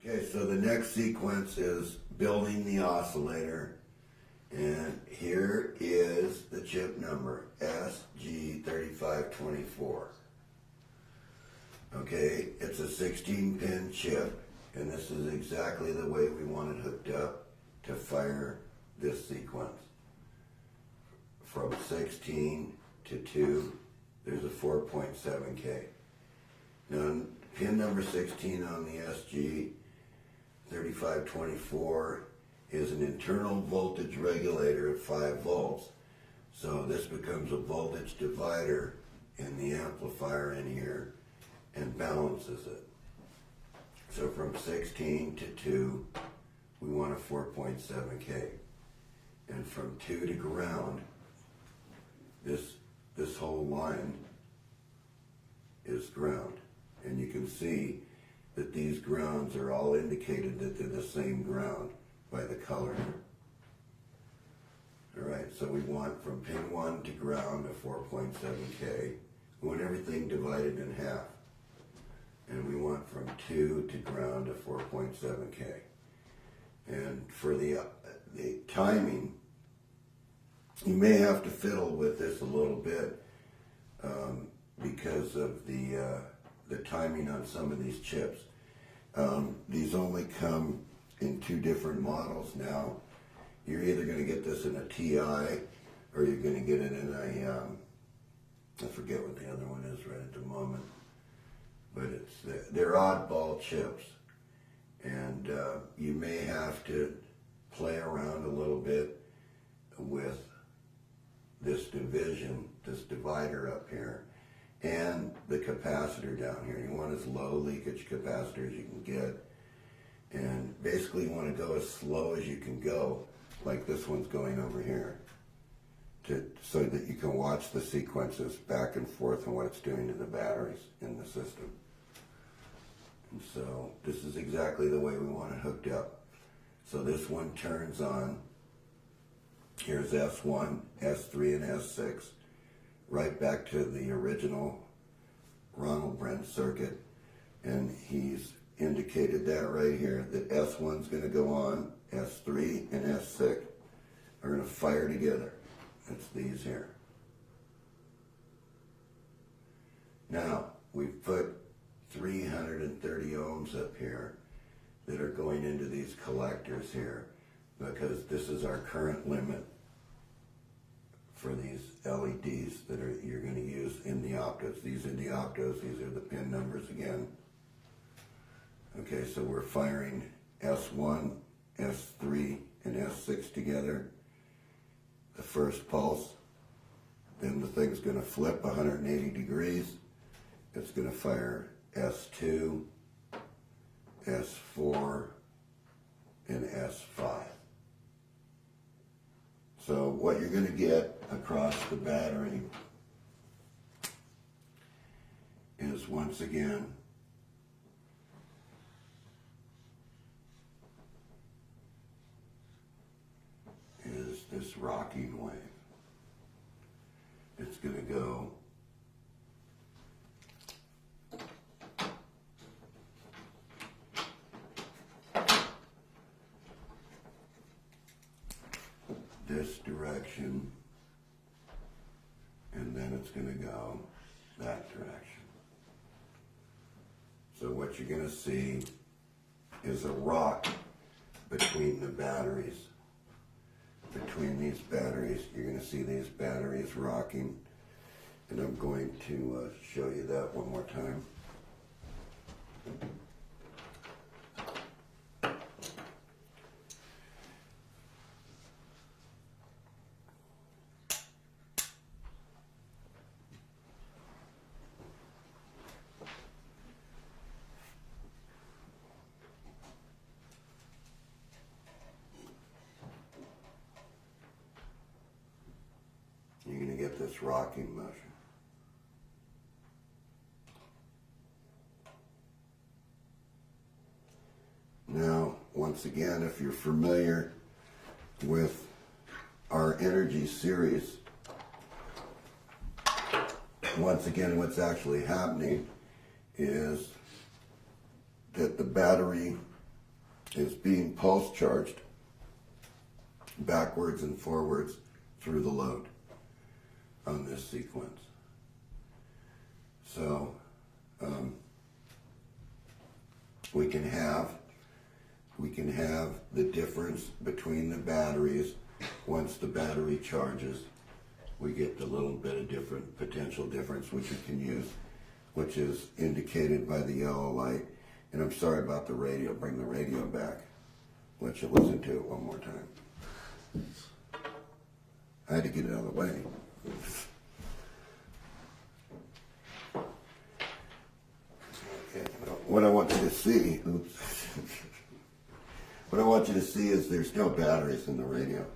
Okay, so the next sequence is building the oscillator, and here is the chip number, SG3524. Okay, it's a 16-pin chip, and this is exactly the way we want it hooked up to fire this sequence. From 16 to 2, there's a 4.7K. Now, pin number 16 on the SG3524 is an internal voltage regulator at 5 volts. So this becomes a voltage divider in the amplifier in here and balances it. So from 16 to 2, we want a 4.7K. And from 2 to ground, this whole line is ground. And you can see that these grounds are all indicated that they're the same ground by the color. Alright, so we want from pin 1 to ground a 4.7K. We want everything divided in half. And we want from 2 to ground a 4.7K. And for the timing, you may have to fiddle with this a little bit because of the timing on some of these chips. These only come in 2 different models now. You're either going to get this in a TI or you're going to get it in a, I forget what the other one is right at the moment, but they're oddball chips. And you may have to play around a little bit with this division, this divider up here, and the capacitor down here. You want as low leakage capacitor as you can get. And basically you want to go as slow as you can go, like this one's going over here, so that you can watch the sequences back and forth and what it's doing to the batteries in the system. And so this is exactly the way we want it hooked up. So this one turns on. Here's S1, S3, and S6, right back to the original RonaldBrandt circuit. And he's indicated that right here, that S1's going to go on, S3 and S6 are going to fire together. That's these here. Now, we've put 330 ohms up here that are going into these collectors here, because this is our current limit for these LEDs that you're going to use in the optos. These are the optos, these are the pin numbers again. Okay, so we're firing S1, S3, and S6 together. The first pulse, then the thing's going to flip 180 degrees. It's going to fire S2, S4, and S5. So what you're going to get across the battery is, once again, is this rocking wave. It's going to go this direction, and then it's going to go that direction. So what you're going to see is a rock between the batteries. Between these batteries, you're going to see these batteries rocking, and I'm going to show you that one more time. You're going to get this rocking motion. Now, once again, if you're familiar with our energy series, once again, what's actually happening is that the battery is being pulse charged backwards and forwards through the load on this sequence. So we can have the difference between the batteries. Once the battery charges, we get the little bit of different potential difference which we can use, which is indicated by the yellow light. And I'm sorry about the radio. Bring the radio back. Let you listen to it one more time. I had to get it out of the way. Okay, what I want you to see, what I want you to see is there's no batteries in the radio.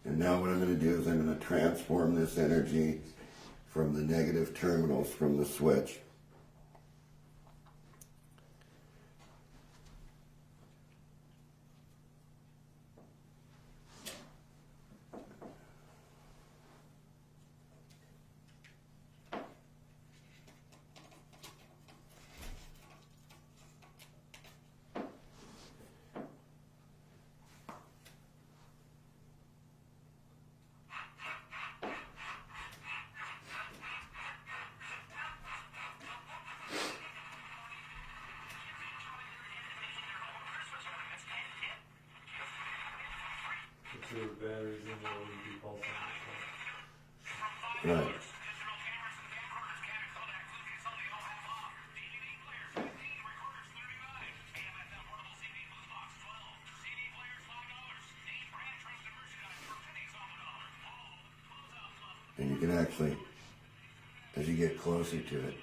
And now what I'm going to do is I'm going to transform this energy from the negative terminals from the switch The batteries in there would be pulsing. Right. And you can actually, as you get closer to it,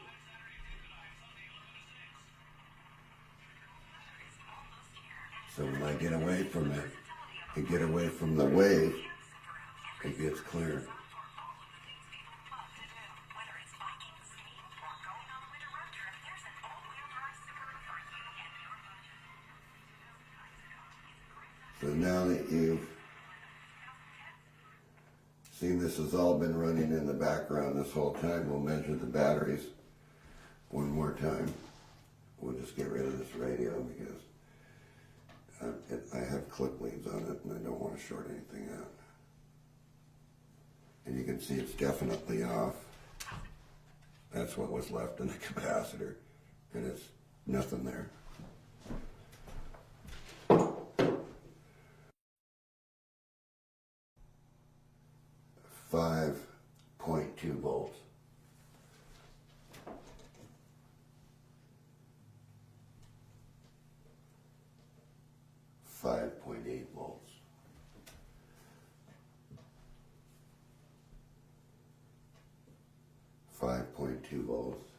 so when I get away from it, and get away from the wave, it gets clear. So now that you've seen this has all been running in the background this whole time, we'll measure the batteries one more time. We'll just get rid of this radio because I have clip leads on it and I don't want to short anything out. And you can see it's definitely off. That's what was left in the capacitor, and it's nothing there. 5.2 volts. .8 volts. 5.2 volts.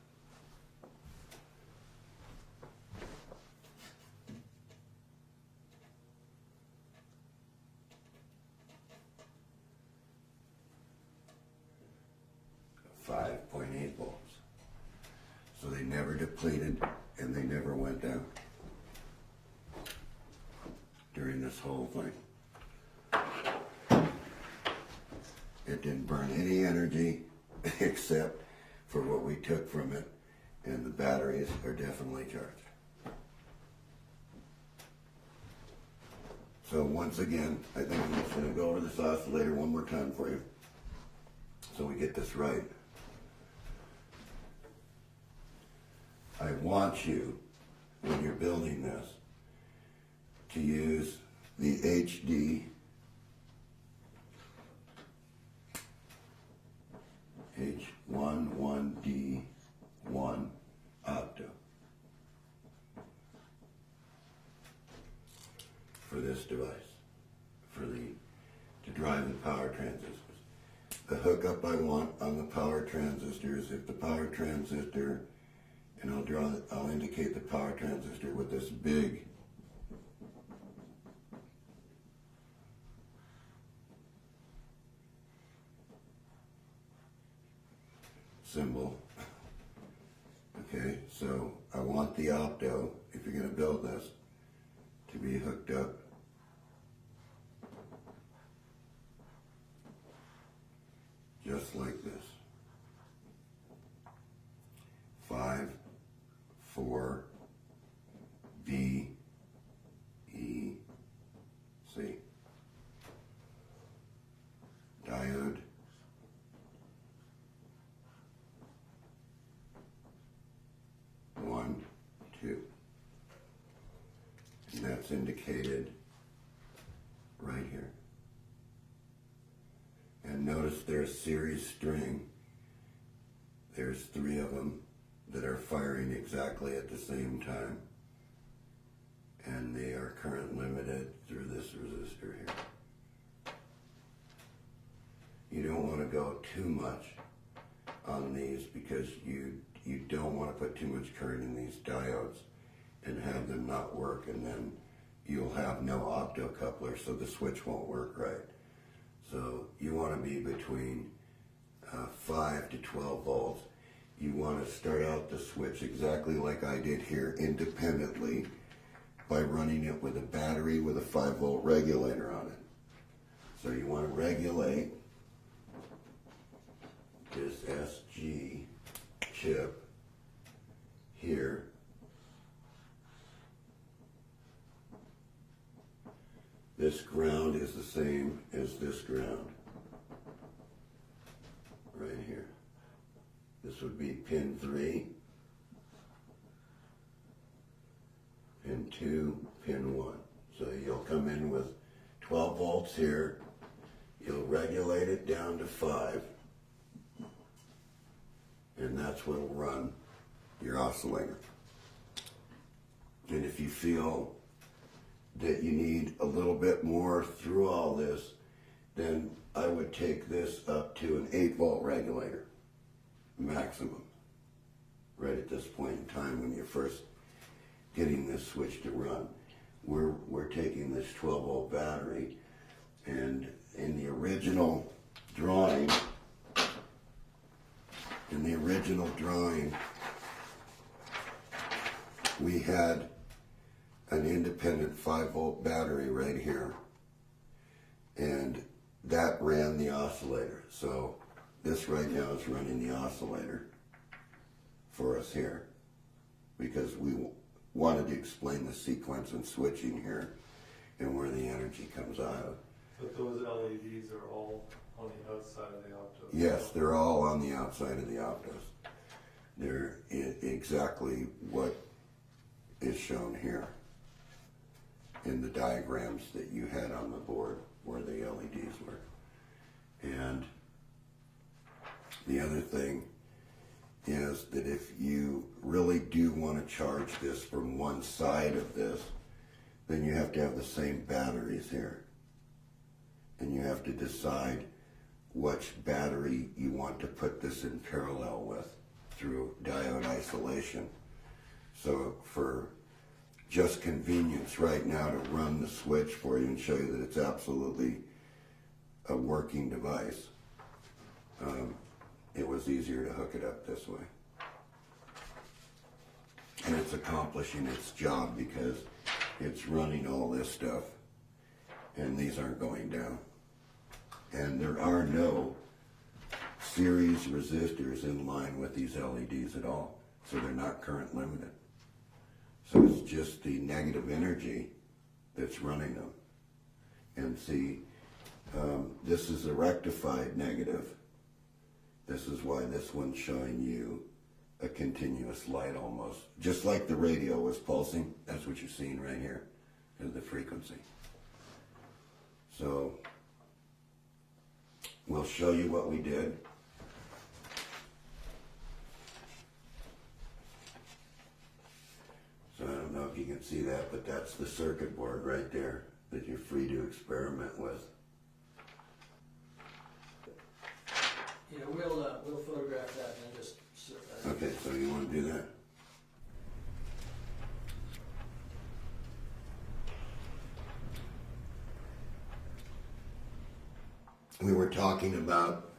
5.8 volts. So they never depleted and they never went down during this whole thing. It didn't burn any energy except for what we took from it, and the batteries are definitely charged. So once again, I think I'm just going to go over this oscillator one more time for you so we get this right. I want you, when you're building this, to use the HD H11D1 octo for this device, to drive the power transistors. The hookup I want on the power transistors, if the power transistor, and I'll indicate the power transistor with this big symbol. Okay, so I want the opto, if you're going to build this, to be hooked up just like this. 5, 4, B, E, C. Diode. One, two. And that's indicated right here. And notice there's series string. There's 3 of them that are firing exactly at the same time. And they are current limited through this resistor here. You don't want to go too much on these because you don't want to put too much current in these diodes and have them not work, and then you'll have no optocoupler, so the switch won't work right. So you want to be between 5 to 12 volts. You want to start out the switch exactly like I did here, independently, by running it with a battery with a 5-volt regulator on it. So you want to regulate this SG chip here. This ground is the same as this ground right here. This would be pin 3, pin 2, pin 1. So you'll come in with 12 volts here. You'll regulate it down to 5. And that's what will run your oscillator. And if you feel that you need a little bit more through all this, then I would take this up to an 8-volt regulator, maximum, right at this point in time when you're first getting this switch to run. We're taking this 12-volt battery, and in the original drawing, we had an independent 5-volt battery right here, and that ran the oscillator. So this right now is running the oscillator for us here, because we wanted to explain the sequence and switching here and where the energy comes out of. But those LEDs are all on the outside of the optos? Yes, they're all on the outside of the optos. They're exactly what is shown here in the diagrams that you had on the board where the LEDs were. And the other thing is that if you really do want to charge this from one side of this, then you have to have the same batteries here. And you have to decide which battery you want to put this in parallel with through diode isolation. So for just convenience right now to run the switch for you and show you that it's absolutely a working device, it was easier to hook it up this way. And it's accomplishing its job because it's running all this stuff and these aren't going down. And there are no series resistors in line with these LEDs at all, so they're not current limited. So it's just the negative energy that's running them. And see, this is a rectified negative. This is why this one's showing you a continuous light almost. Just like the radio was pulsing, that's what you're seeing right here, is the frequency. So we'll show you what we did. So I don't know if you can see that, but that's the circuit board right there that you're free to experiment with. Yeah, we'll photograph that and then just. Okay, so you want to do that? We were talking about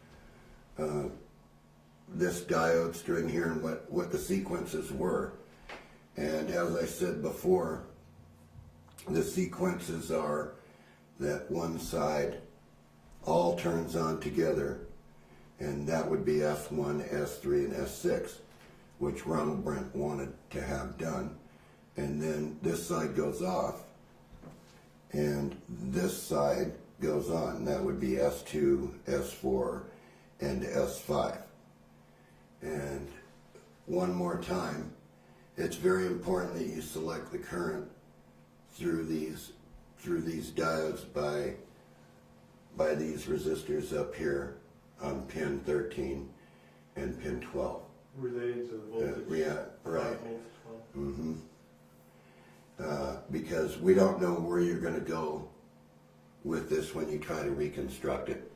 this diode string here and what the sequences were. And as I said before, the sequences are that one side all turns on together, and that would be S1, S3, and S6, which RonaldBrandt wanted to have done. And then this side goes off, and this side goes on. That would be S2, S4, and S5. And one more time, it's very important that you select the current through these diodes by these resistors up here on pin 13 and pin 12. Related to the voltage. Yeah, right. 5 volts, 12. Because we don't know where you're going to go with this when you try to reconstruct it.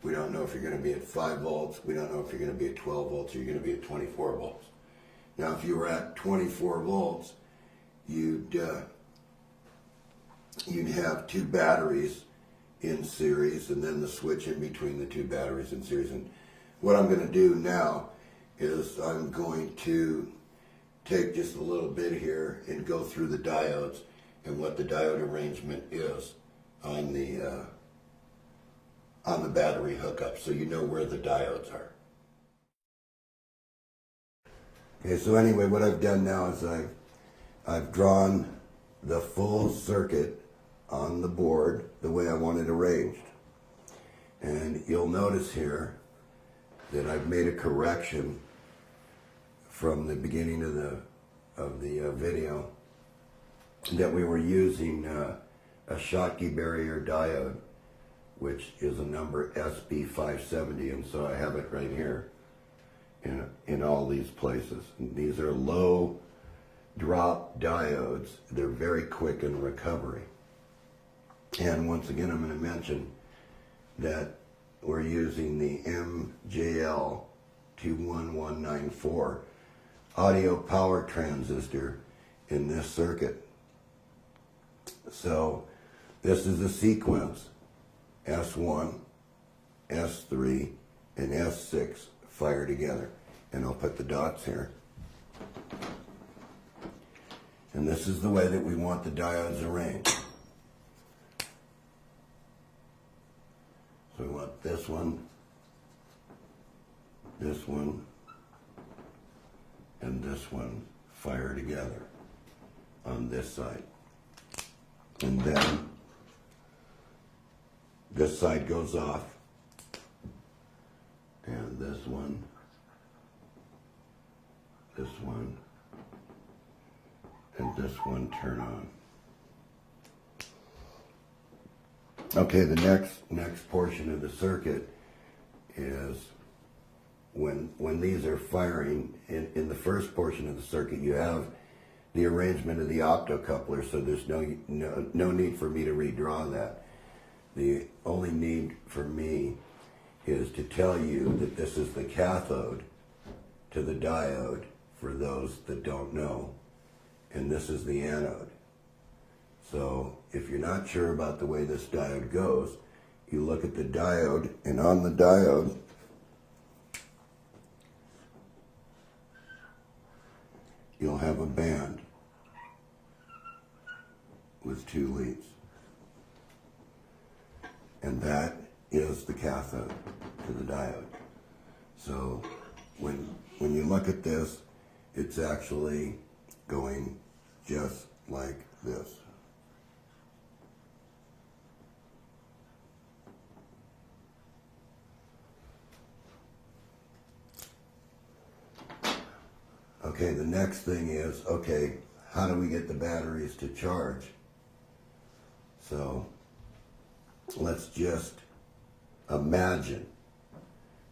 We don't know if you're going to be at 5 volts. We don't know if you're going to be at 12 volts or you're going to be at 24 volts. Now, if you were at 24 volts, you'd have 2 batteries in series, and then the switch in between the 2 batteries in series. And what I'm going to do now is I'm going to take just a little bit here and go through the diodes and what the diode arrangement is on the battery hookup, so you know where the diodes are. Okay, so anyway, what I've done now is I've drawn the full circuit on the board the way I want it arranged. And you'll notice here that I've made a correction from the beginning of the video that we were using a Schottky barrier diode, which is a number SB570, and so I have it right here in all these places. And these are low drop diodes. They're very quick in recovery. And once again, I'm going to mention that we're using the MJL21194 audio power transistor in this circuit. So this is a sequence: S1, S3, and S6 fire together. And I'll put the dots here. And this is the way that we want the diodes arranged. So we want this one, and this one fire together on this side. And then this side goes off, and this one, and this one turn on. Okay, the next portion of the circuit is when these are firing. In the first portion of the circuit, you have the arrangement of the optocoupler, so there's no need for me to redraw that. The only need for me is to tell you that this is the cathode to the diode, for those that don't know, and this is the anode. So if you're not sure about the way this diode goes, you look at the diode, and on the diode, you'll have a band with 2 leads. And that is the cathode to the diode. So when you look at this, it's actually going just like this. Okay, the next thing is, okay, how do we get the batteries to charge? So let's just imagine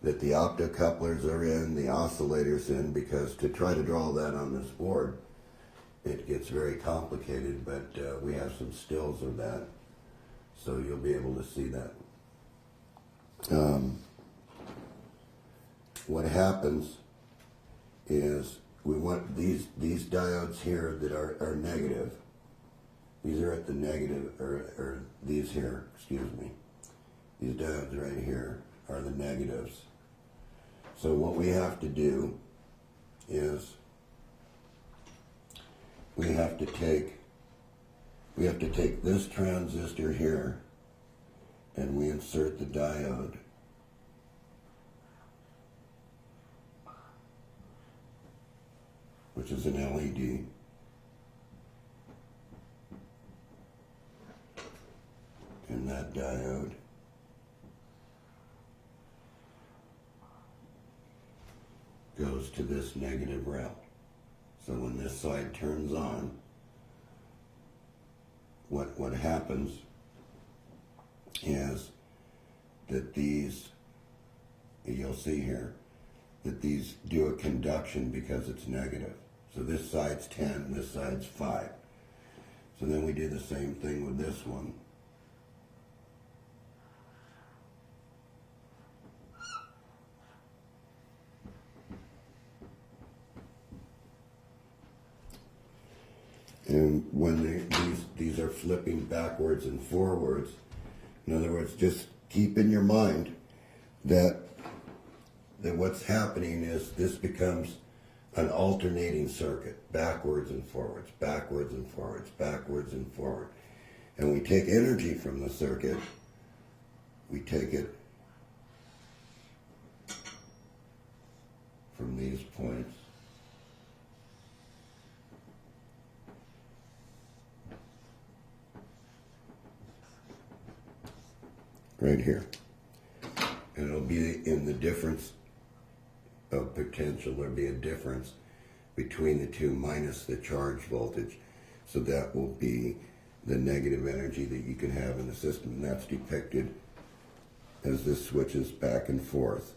that the optocouplers are in, the oscillator's in, because to try to draw that on this board, it gets very complicated, but we have some stills of that, so you'll be able to see that. What happens is we want these diodes here that are negative. These are at the negative, or these here, excuse me. These diodes right here are the negatives. So what we have to do is we have to take this transistor here, and we insert the diode which is an LED. And that diode goes to this negative rail. So when this side turns on, what happens is that these, you'll see here, that these do a conduction because it's negative. So this side's 10, this side's 5. So then we do the same thing with this one. And when these are flipping backwards and forwards, in other words, just keep in your mind that what's happening is this becomes an alternating circuit, backwards and forwards, backwards and forwards, backwards and forward. And we take energy from the circuit, we take it from these points, right here. And it'll be in the difference of potential. There'll be a difference between the two minus the charge voltage. So that will be the negative energy that you can have in the system. And that's depicted as this switches back and forth.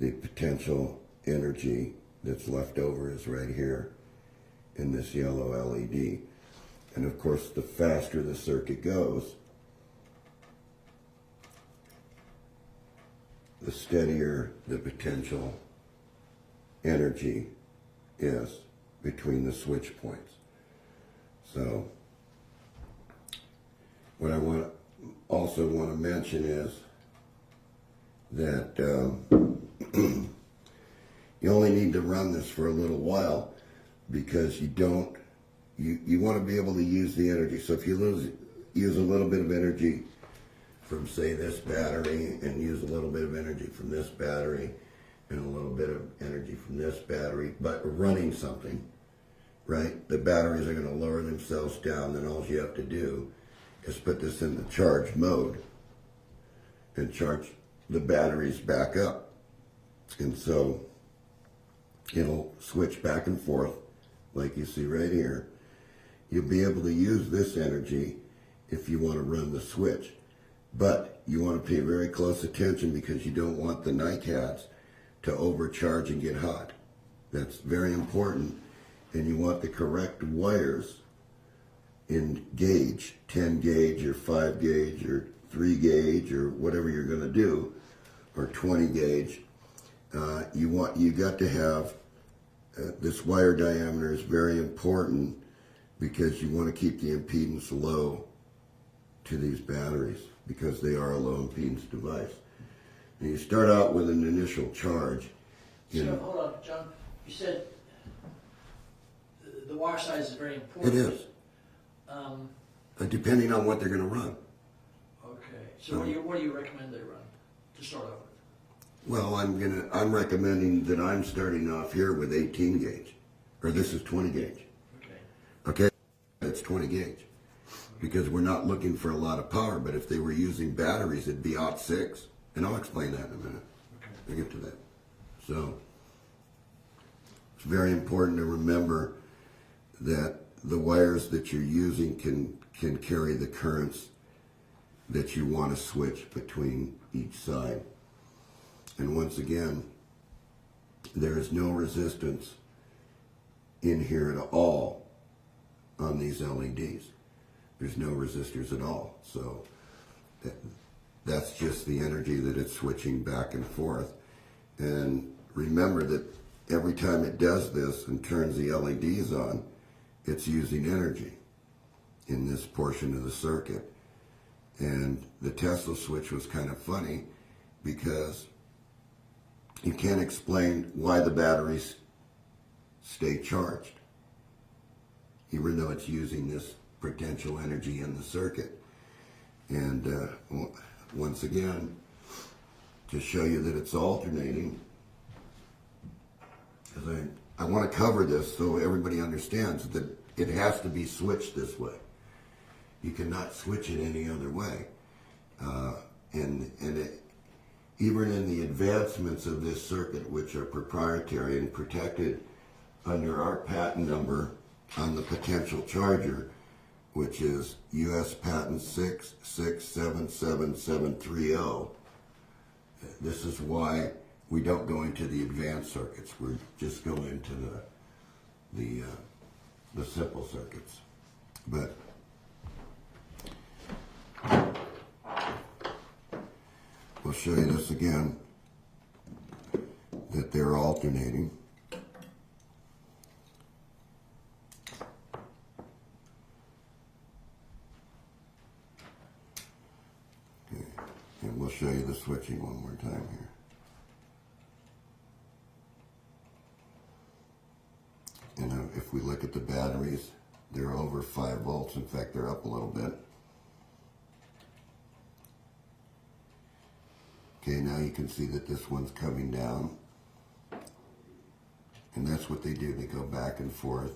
The potential energy that's left over is right here in this yellow LED. And of course, the faster the circuit goes, the steadier the potential energy is between the switch points. So what I also want to mention is that you only need to run this for a little while, because you want to be able to use the energy. So if you use a little bit of energy from, say, this battery, and use a little bit of energy from this battery, and a little bit of energy from this battery, but running something, right? The batteries are going to lower themselves down, then all you have to do is put this in the charge mode and charge the batteries back up. And so it'll switch back and forth like you see right here. You'll be able to use this energy if you want to run the switch. But you want to pay very close attention, because you don't want the NiCads to overcharge and get hot. That's very important. And you want the correct wires in gauge, 10 gauge or 5 gauge or 3 gauge or whatever you're going to do, or 20 gauge. You got to have this wire diameter is very important, because you want to keep the impedance low to these batteries, because they are a low impedance device. And you start out with an initial charge. So hold on, John. You said the wire size is very important. It is. Depending on what they're going to run. Okay. So what do you recommend they run to start off with? Well, I'm recommending that I'm starting off here with 18 gauge, or this is 20 gauge. Okay. It's 20 gauge, because we're not looking for a lot of power. But if they were using batteries, it'd be /6, and I'll explain that in a minute. Okay. I'll get to that. So it's very important to remember that the wires that you're using can carry the currents that you want to switch between each side. And once again, there is no resistance in here at all on these LEDs. There's no resistors at all. So that's just the energy that it's switching back and forth. And remember that every time it does this and turns the LEDs on, it's using energy in this portion of the circuit. And the Tesla switch was kind of funny, because you can't explain why the batteries stay charged, even though it's using this potential energy in the circuit. And once again, to show you that it's alternating, as I want to cover this so everybody understands that it has to be switched this way. You cannot switch it any other way. Even in the advancements of this circuit, which are proprietary and protected under our patent number on the potential charger, which is U.S. Patent 6677730. This is why we don't go into the advanced circuits. We're just going into the simple circuits. But we'll show you this again, that they're alternating. Okay. And we'll show you the switching one more time here. And if we look at the batteries, they're over 5 volts. In fact, they're up a little bit. Okay, now you can see that this one's coming down. And that's what they do. They go back and forth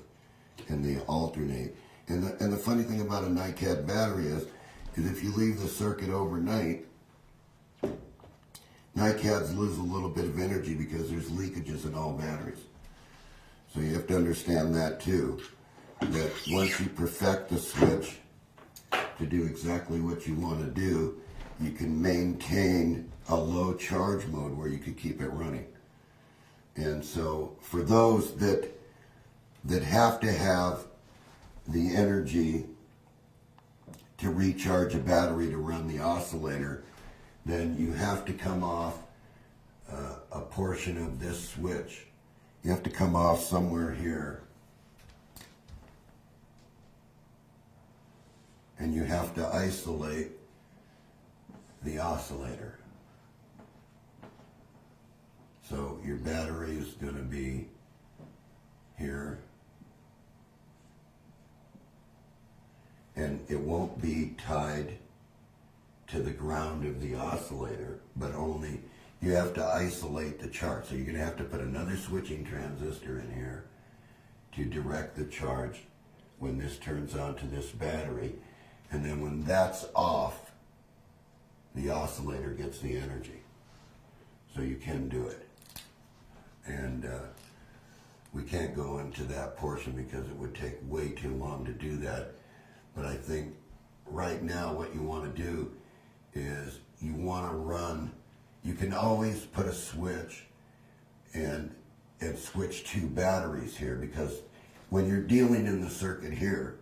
and they alternate. And the funny thing about a NiCad battery is if you leave the circuit overnight, NiCads lose a little bit of energy because there's leakages in all batteries. So you have to understand that too, that once you perfect the switch to do exactly what you want to do, you can maintain a low charge mode where you can keep it running. And so for those that have to have the energy to recharge a battery to run the oscillator, then you have to come off a portion of this switch. You have to come off somewhere here. And you have to isolate the oscillator. So your battery is going to be here. And it won't be tied to the ground of the oscillator, but only you have to isolate the charge. So you're going to have to put another switching transistor in here to direct the charge when this turns on to this battery. And then when that's off, the oscillator gets the energy. So you can do it. And we can't go into that portion because it would take way too long to do that. But I think right now what you want to do is you want to run, you can always put a switch and switch 2 batteries here, because when you're dealing in the circuit here,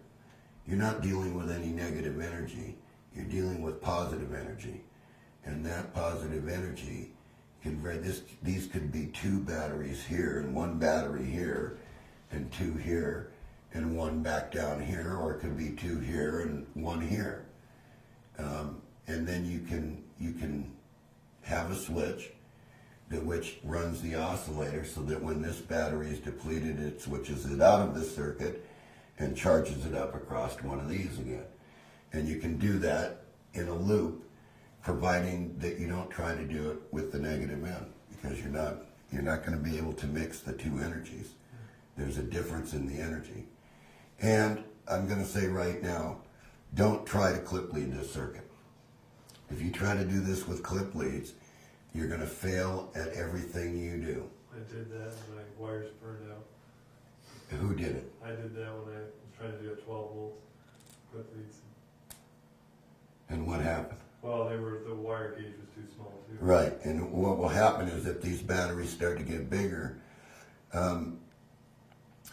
you're not dealing with any negative energy. You're dealing with positive energy. And that positive energy can these could be 2 batteries here and 1 battery here and 2 here and 1 back down here, or it could be 2 here and 1 here. And then you can have a switch which runs the oscillator so that when this battery is depleted, it switches it out of the circuit and charges it up across one of these again. And you can do that in a loop, providing that you don't try to do it with the negative end, because you're not going to be able to mix the 2 energies. There's a difference in the energy. And I'm going to say right now, don't try to clip lead this circuit. If you try to do this with clip leads, you're going to fail at everything you do. I did that and my wires burned out. Who did it? I did that when I was trying to do a 12 volt clip leads. And what happened? Well, the wire gauge was too small too. Right, and what will happen is if these batteries start to get bigger,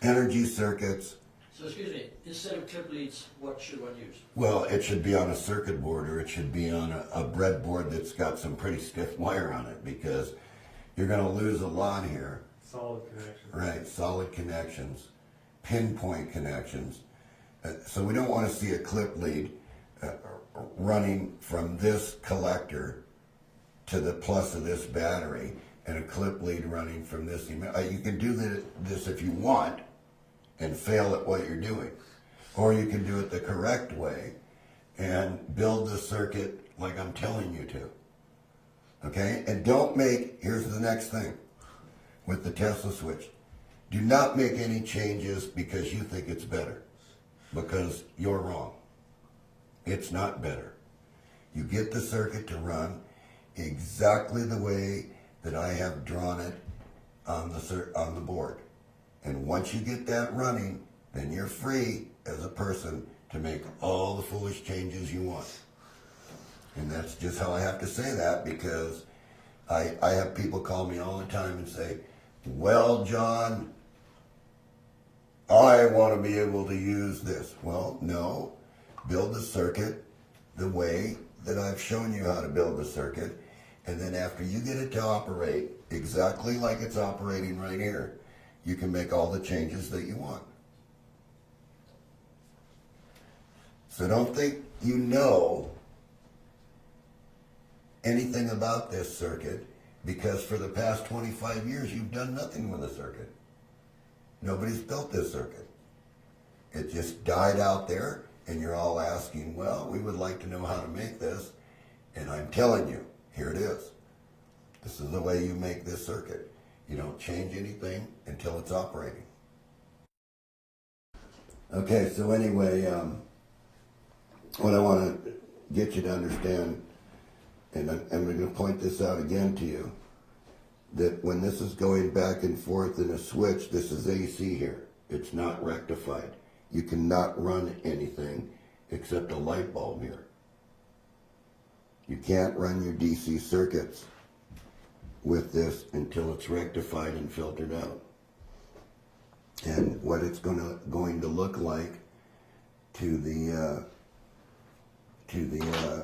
energy circuits. So excuse me, instead of clip leads, what should one use? Well, it should be on a circuit board, or it should be on a breadboard that's got some pretty stiff wire on it, because you're going to lose a lot here. Solid connections. Right, solid connections, pinpoint connections. So we don't want to see a clip lead running from this collector to the plus of this battery, and a clip lead running from this. You can do this if you want and fail at what you're doing. Or you can do it the correct way and build the circuit like I'm telling you to. Okay? And here's the next thing with the Tesla switch. Do not make any changes because you think it's better, because you're wrong. It's not better. You get the circuit to run exactly the way that I have drawn it on the board. And once you get that running, then you're free as a person to make all the foolish changes you want. And that's just how I have to say that, because I have people call me all the time and say, well, John, I want to be able to use this. Well, no, build the circuit the way that I've shown you how to build the circuit. And then after you get it to operate exactly like it's operating right here, you can make all the changes that you want. So don't think you know anything about this circuit, because for the past 25 years you've done nothing with the circuit. Nobody's built this circuit. It just died out there, and you're all asking, well, we would like to know how to make this. And I'm telling you, here it is. This is the way you make this circuit. You don't change anything until it's operating. Okay, so anyway, what I want to get you to understand, and I'm going to point this out again to you, that when this is going back and forth in a switch, this is AC here. It's not rectified. You cannot run anything except a light bulb here. You can't run your DC circuits with this until it's rectified and filtered out. And what it's going to look like to the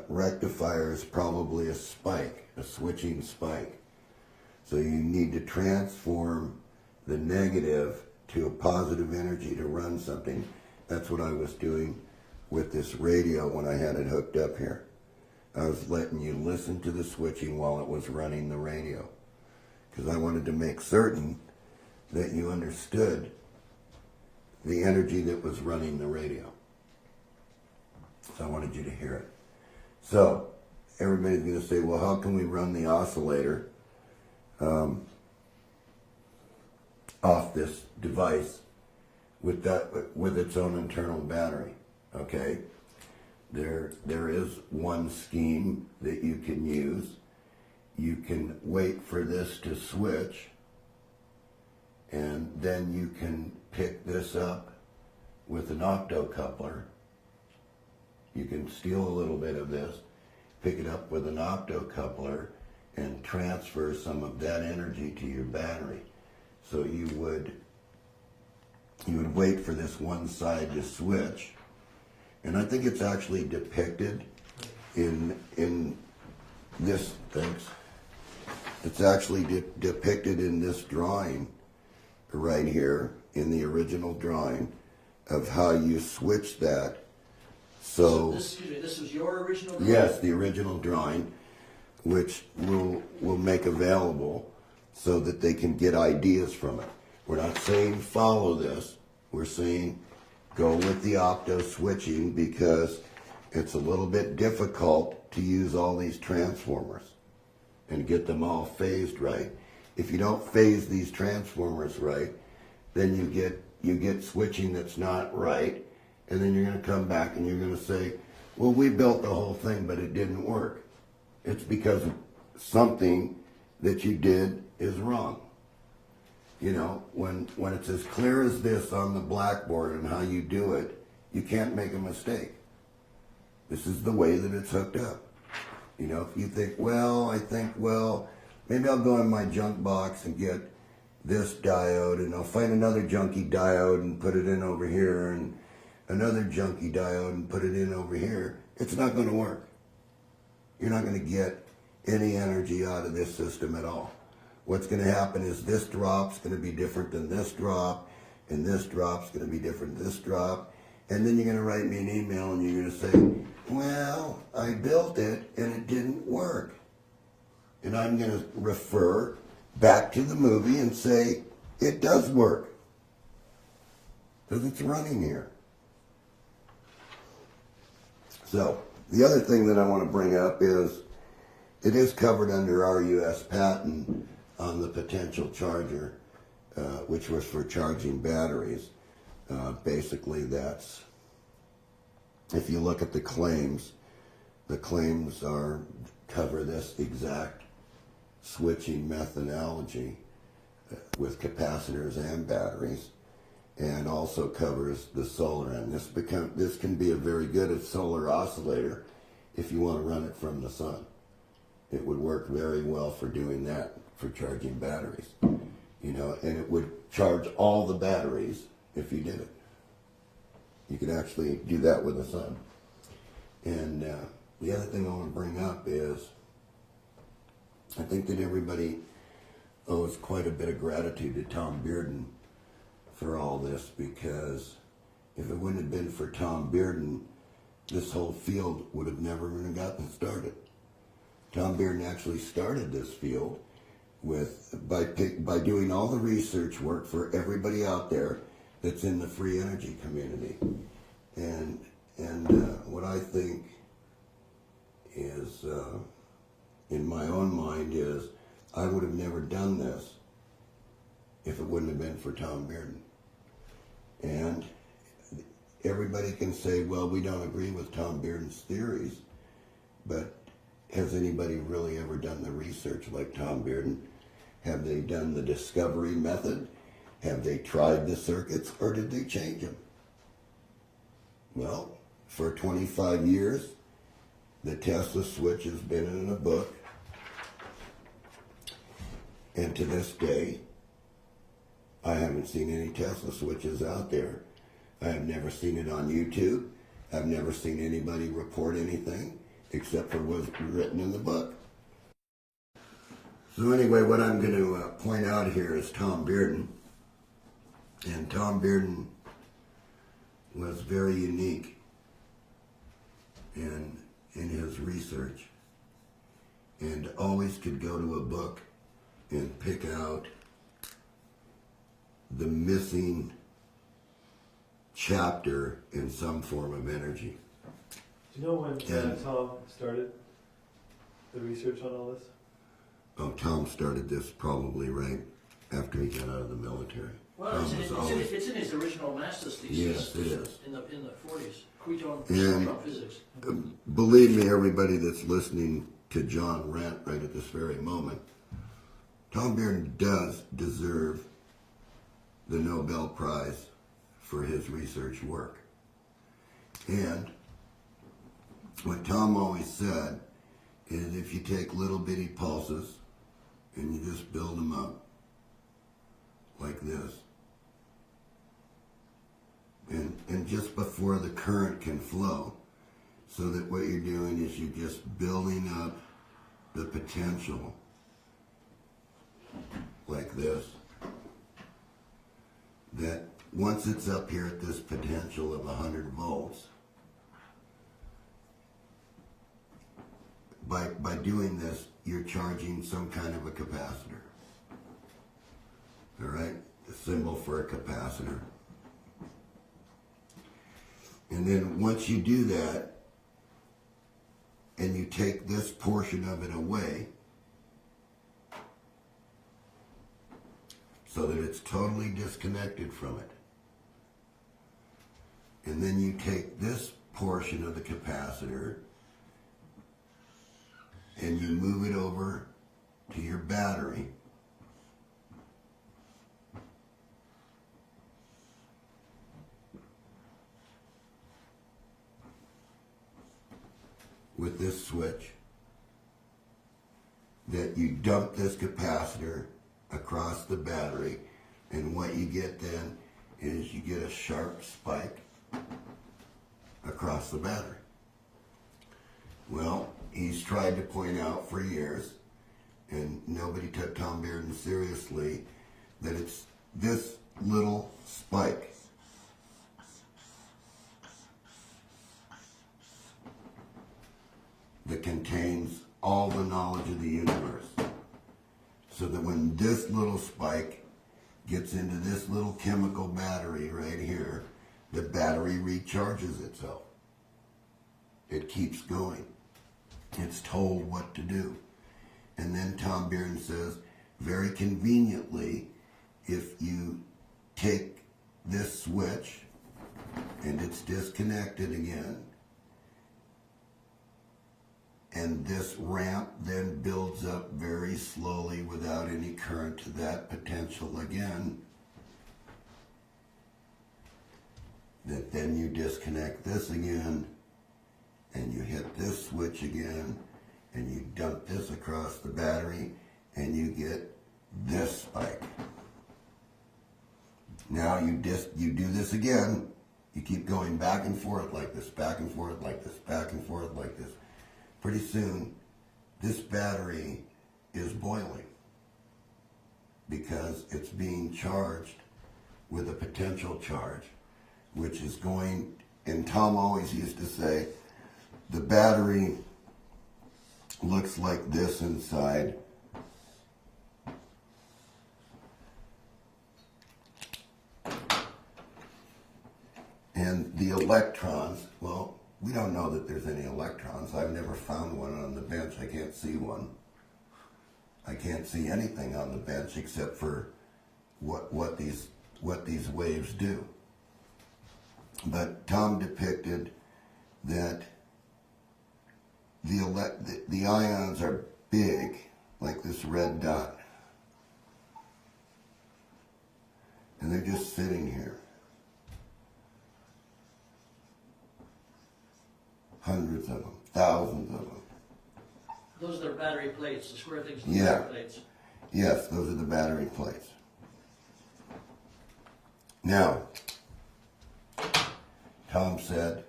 rectifier is probably a spike, a switching spike. So you need to transform the negative to a positive energy to run something. That's what I was doing with this radio when I had it hooked up here. I was letting you listen to the switching while it was running the radio, because I wanted to make certain that you understood the energy that was running the radio. So I wanted you to hear it. So everybody's going to say, well, how can we run the oscillator off this device with its own internal battery? Okay, there is one scheme that you can use. You can wait for this to switch, and then you can pick this up with an optocoupler. You can steal a little bit of this, pick it up with an optocoupler, and transfer some of that energy to your battery. So you would wait for this one side to switch, and I think it's actually depicted in this. Thanks. It's actually depicted in this drawing right here, in the original drawing, of how you switch that. So this was your original drawing? Yes, the original drawing, which we'll make available so that they can get ideas from it. We're not saying follow this. We're saying go with the opto switching, because it's a little bit difficult to use all these transformers and get them all phased right. If you don't phase these transformers right, then you get switching that's not right, and then you're going to come back and you're going to say, well, we built the whole thing, but it didn't work. It's because something that you did is wrong. You know, when it's as clear as this on the blackboard and how you do it, you can't make a mistake. This is the way that it's hooked up. You know, if you think, well, maybe I'll go in my junk box and get this diode, and I'll find another junky diode and put it in over here, and another junky diode and put it in over here. It's not going to work. You're not going to get any energy out of this system at all. What's going to happen is this drop's going to be different than this drop, and this drop's going to be different than this drop, and then you're going to write me an email and you're going to say, well, I built it and it didn't work. And I'm going to refer back to the movie and say, it does work, because it's running here. So the other thing that I want to bring up is, it is covered under our U.S. patent on the potential charger. which was for charging batteries. Basically, that's, if you look at the claims cover this exact switching methodology with capacitors and batteries, and also covers the solar end. This can be a very good solar oscillator if you want to run it from the sun. It would work very well for doing that, for charging batteries. You know, and it would charge all the batteries if you did it. You could actually do that with the sun. And the other thing I want to bring up is, I think that everybody owes quite a bit of gratitude to Tom Bearden for all this, because if it wouldn't have been for Tom Bearden, this whole field would have never even gotten started. Tom Bearden actually started this field by doing all the research work for everybody out there that's in the free energy community. And what I think is, in my own mind, is I would have never done this if it wouldn't have been for Tom Bearden. And everybody can say, well, we don't agree with Tom Bearden's theories, but has anybody really ever done the research like Tom Bearden? Have they done the discovery method? Have they tried the circuits, or did they change them? Well, for 25 years, the Tesla switch has been in a book. And to this day, I haven't seen any Tesla switches out there. I have never seen it on YouTube. I've never seen anybody report anything except for what's written in the book. So anyway, what I'm going to point out here is Tom Bearden. And Tom Bearden was very unique in his research, and always could go to a book and pick out the missing chapter in some form of energy. Do you know when Tom started the research on all this? Oh, Tom started this probably right after he got out of the military. Well, it's in his original master's thesis. Yes, it is. In the 40s, Quantum physics. Believe me, everybody that's listening to John rant right at this very moment, Tom Bearden does deserve the Nobel Prize for his research work. And what Tom always said is, if you take little bitty pulses and you just build them up like this, and just before the current can flow, so that what you're doing is you're just building up the potential like this, that once it's up here at this potential of 100 volts, by doing this, you're charging some kind of a capacitor. All right? The symbol for a capacitor. And then once you do that, and you take this portion of it away, so that it's totally disconnected from it, and then you take this portion of the capacitor and you move it over to your battery, with this switch, that you dump this capacitor across the battery, and what you get then is you get a sharp spike across the battery. Well, he's tried to point out for years, and nobody took Tom Bearden seriously, that it's this little spike that contains all the knowledge of the universe. So that when this little spike gets into this little chemical battery right here, the battery recharges itself. It keeps going. It's told what to do. And then Tom Bearden says, very conveniently, if you take this switch and it's disconnected again, and this ramp then builds up very slowly without any current to that potential again, that then you disconnect this again, and you hit this switch again, and you dump this across the battery, and you get this spike. Now you do this again. You keep going back and forth like this, back and forth like this, back and forth like this. Pretty soon, this battery is boiling because it's being charged with a potential charge, which is going, and Tom always used to say, the battery looks like this inside. And the electrons, well, we don't know that there's any electrons. I've never found one on the bench. I can't see one. I can't see anything on the bench except for what these waves do. But Tom depicted that the ions are big, like this red dot. And they're just sitting here. Hundreds of them, thousands of them. Those are their battery plates, the square things, the Yeah. battery plates. Yes, those are the battery plates. Now, Tom said,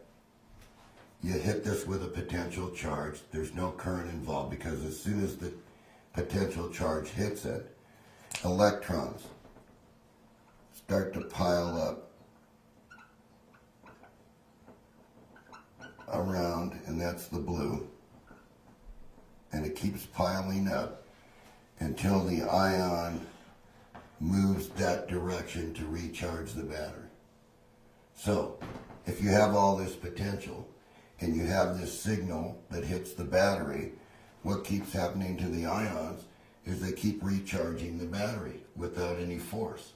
you hit this with a potential charge. There's no current involved because as soon as the potential charge hits it, electrons start to pile up around, and that's the blue. And it keeps piling up until the ion moves that direction to recharge the battery. So, if you have all this potential and you have this signal that hits the battery, what keeps happening to the ions is they keep recharging the battery without any force.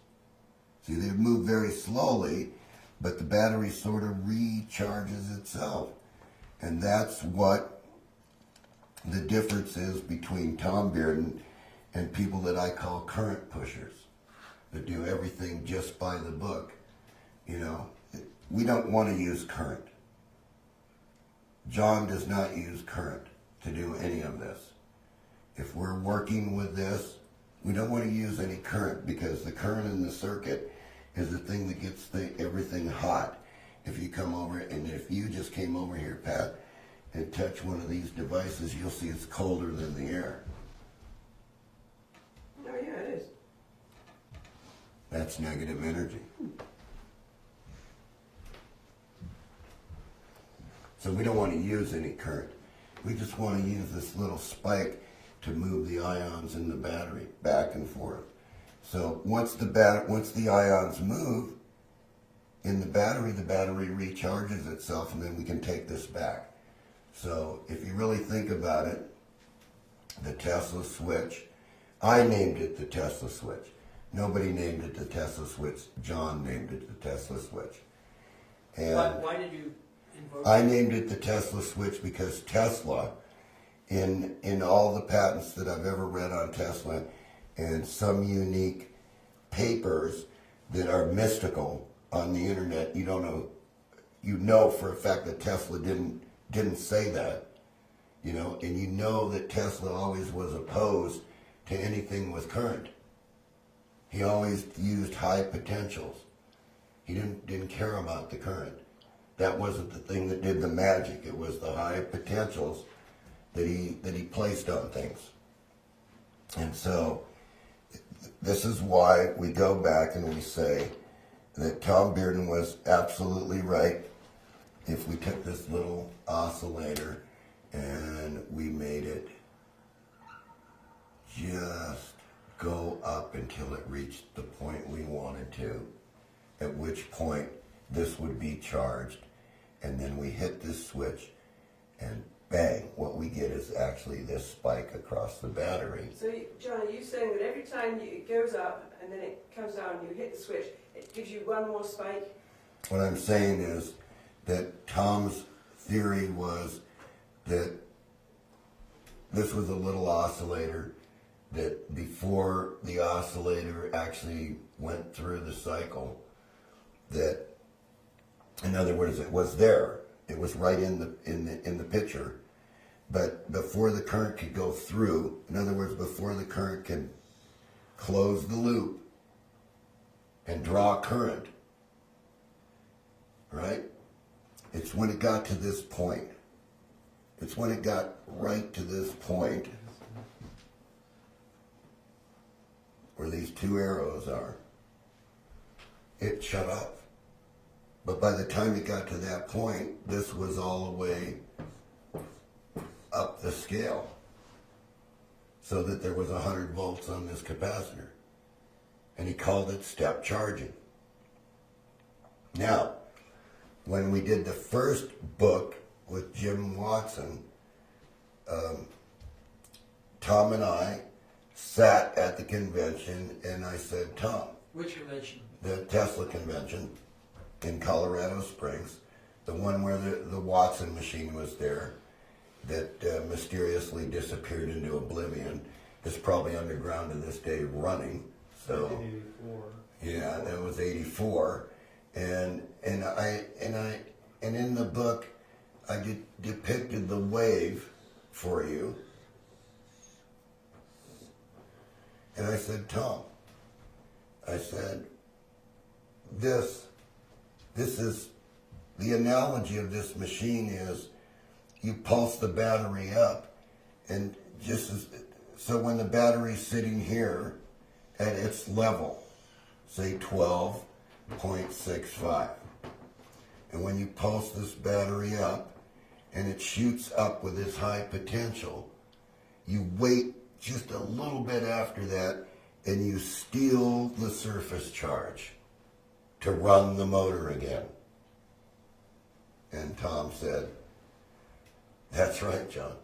See, they move very slowly, but the battery sort of recharges itself. And that's what the difference is between Tom Bearden and people that I call current pushers, that do everything just by the book. You know, we don't want to use current. John does not use current to do any of this. If we're working with this, we don't want to use any current because the current in the circuit is the thing that gets everything hot. If you come over, and if you just came over here, Pat, and touch one of these devices, you'll see it's colder than the air. Oh yeah, it is. That's negative energy. So we don't want to use any current. We just want to use this little spike to move the ions in the battery back and forth. So once the ions move in the battery recharges itself, and then we can take this back. So if you really think about it, the Tesla switch, I named it the Tesla switch. Nobody named it the Tesla switch. John named it the Tesla switch. And Why did you invoke I named it the Tesla switch because Tesla, in all the patents that I've ever read on Tesla, and some unique papers that are mystical on the internet, you know for a fact that Tesla didn't say that, you know, and you know that Tesla always was opposed to anything with current. He always used high potentials. He didn't care about the current. That wasn't the thing that did the magic. It was the high potentials that he placed on things. And so this is why we go back and we say that Tom Bearden was absolutely right. If we took this little oscillator and we made it just go up until it reached the point we wanted to, at which point this would be charged, and then we hit this switch and bang, what we we get is actually this spike across the battery. So, John, are you saying that every time it goes up and then it comes down and you hit the switch, it gives you one more spike? What I'm saying is that Tom's theory was that this was a little oscillator, that before the oscillator actually went through the cycle, that, in other words, it was there. It was right in the picture. But before the current could go through, in other words, before the current could close the loop and draw current, right? It's when it got to this point. It's when it got right to this point where these two arrows are. It shut off. But by the time it got to that point, this was all the way up the scale, so that there was 100 volts on this capacitor. And he called it step charging. Now, when we did the first book with Jim Watson, Tom and I sat at the convention, and I said, Tom, Which convention? the Tesla convention in Colorado Springs, the one where the Watson machine was there, that mysteriously disappeared into oblivion, is probably underground to this day running. So 1984. yeah, that was '84, and in the book I depicted the wave for you, and I said, Tom, I said, this is the analogy of this machine is you pulse the battery up, and so when the battery's sitting here at its level, say 12.65, and when you pulse this battery up and it shoots up with its high potential, you wait just a little bit after that and you steal the surface charge to run the motor again. And Tom said, that's right, John.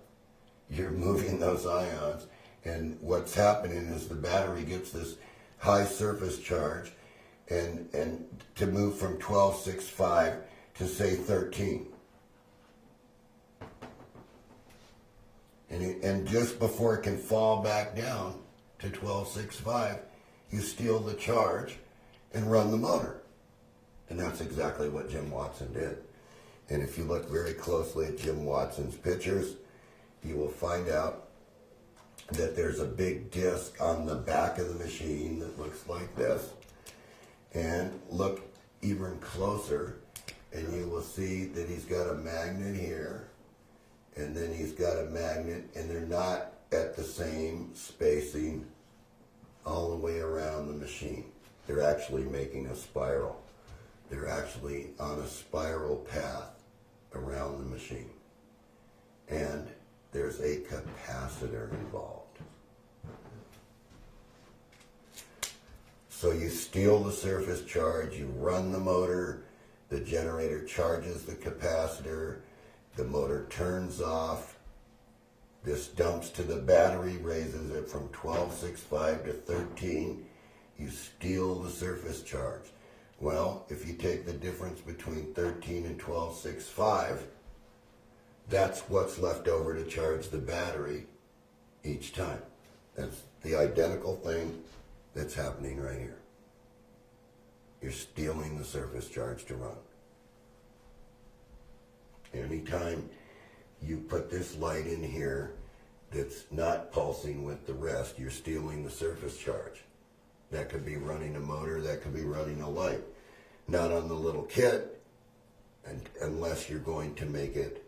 You're moving those ions, and what's happening is the battery gets this high surface charge, and to move from 12.65 to say 13. And just before it can fall back down to 12.65, you steal the charge and run the motor. And that's exactly what Jim Watson did. And if you look very closely at Jim Watson's pictures, you will find out that there's a big disc on the back of the machine that looks like this. And look even closer, and you will see that he's got a magnet here, and then he's got a magnet, and they're not at the same spacing all the way around the machine. They're actually making a spiral. They're actually on a spiral path around the machine. And there's a capacitor involved. So you steal the surface charge, you run the motor, the generator charges the capacitor, the motor turns off, this dumps to the battery, raises it from 12.65 to 13, you steal the surface charge. Well, if you take the difference between 13 and 12.65, that's what's left over to charge the battery each time. That's the identical thing that's happening right here. You're stealing the surface charge to run. Anytime you put this light in here that's not pulsing with the rest, you're stealing the surface charge. That could be running a motor, that could be running a light. Not on the little kit, unless you're going to make it,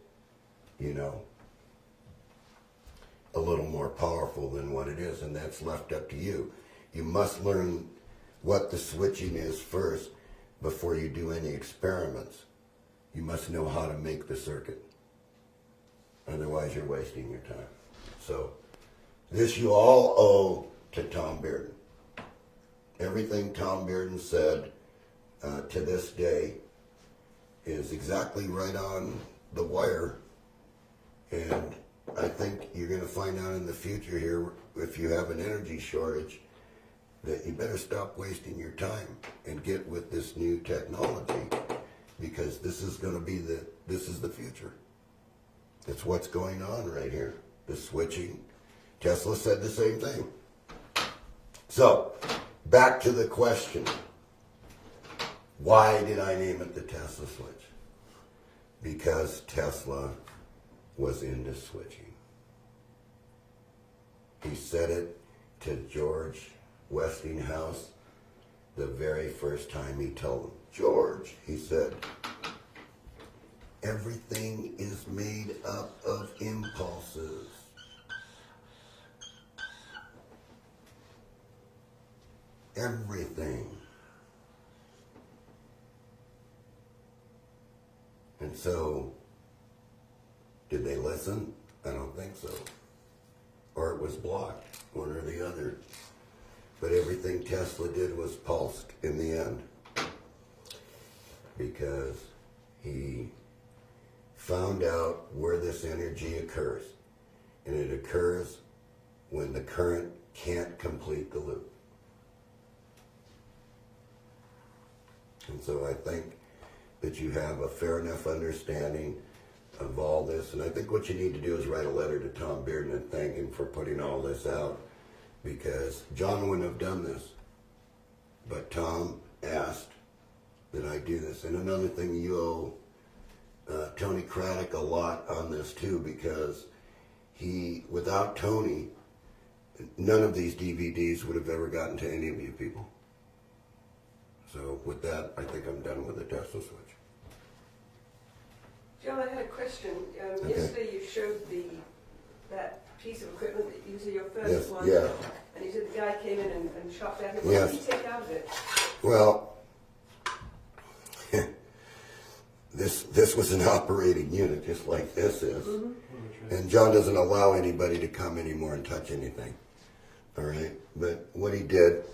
a little more powerful than what it is, and that's left up to you. You must learn what the switching is first before you do any experiments. You must know how to make the circuit. Otherwise, you're wasting your time. So, this you all owe to Tom Bearden. Everything Tom Bearden said to this day is exactly right on the wire, and I think you're going to find out in the future here, if you have an energy shortage, that you better stop wasting your time and get with this new technology, because this is going to be this is the future. It's what's going on right here. The switching. Tesla said the same thing. So, back to the question. Why did I name it the Tesla switch? Because Tesla was into switching. He said it to George Westinghouse the very first time he told him. George, he said, everything is made up of impulses. Everything. And so, did they listen? I don't think so. Or it was blocked, one or the other. But everything Tesla did was pulsed in the end, because he found out where this energy occurs. And it occurs when the current can't complete the loop. And so I think that you have a fair enough understanding of all this. And I think what you need to do is write a letter to Tom Bearden and thank him for putting all this out, because John wouldn't have done this. But Tom asked that I do this. And another thing, you owe Tony Craddock a lot on this too, because without Tony, none of these DVDs would have ever gotten to any of you people. So with that, I think I'm done with the Tesla switch. John, I had a question. Okay. Yesterday you showed that piece of equipment that you said your first Yes, one. yeah. And you said the guy came in and shot at it. What Yes. did he take out of it? Well, this was an operating unit just like this is. Mm-hmm. And John doesn't allow anybody to come anymore and touch anything. All right? But what he did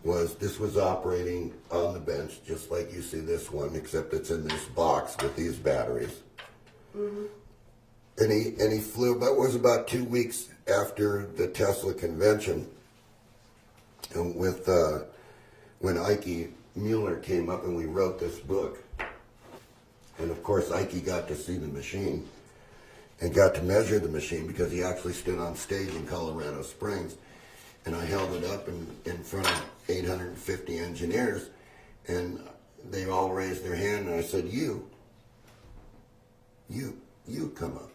was, this was operating on the bench just like you see this one, except it's in this box with these batteries. Mm-hmm. And he flew, but it was about 2 weeks after the Tesla convention, and with when Ike Mueller came up and we wrote this book. And of course Ike got to see the machine and got to measure the machine, because he actually stood on stage in Colorado Springs, and I held it up in front of 850 engineers, and they all raised their hand, and I said, you come up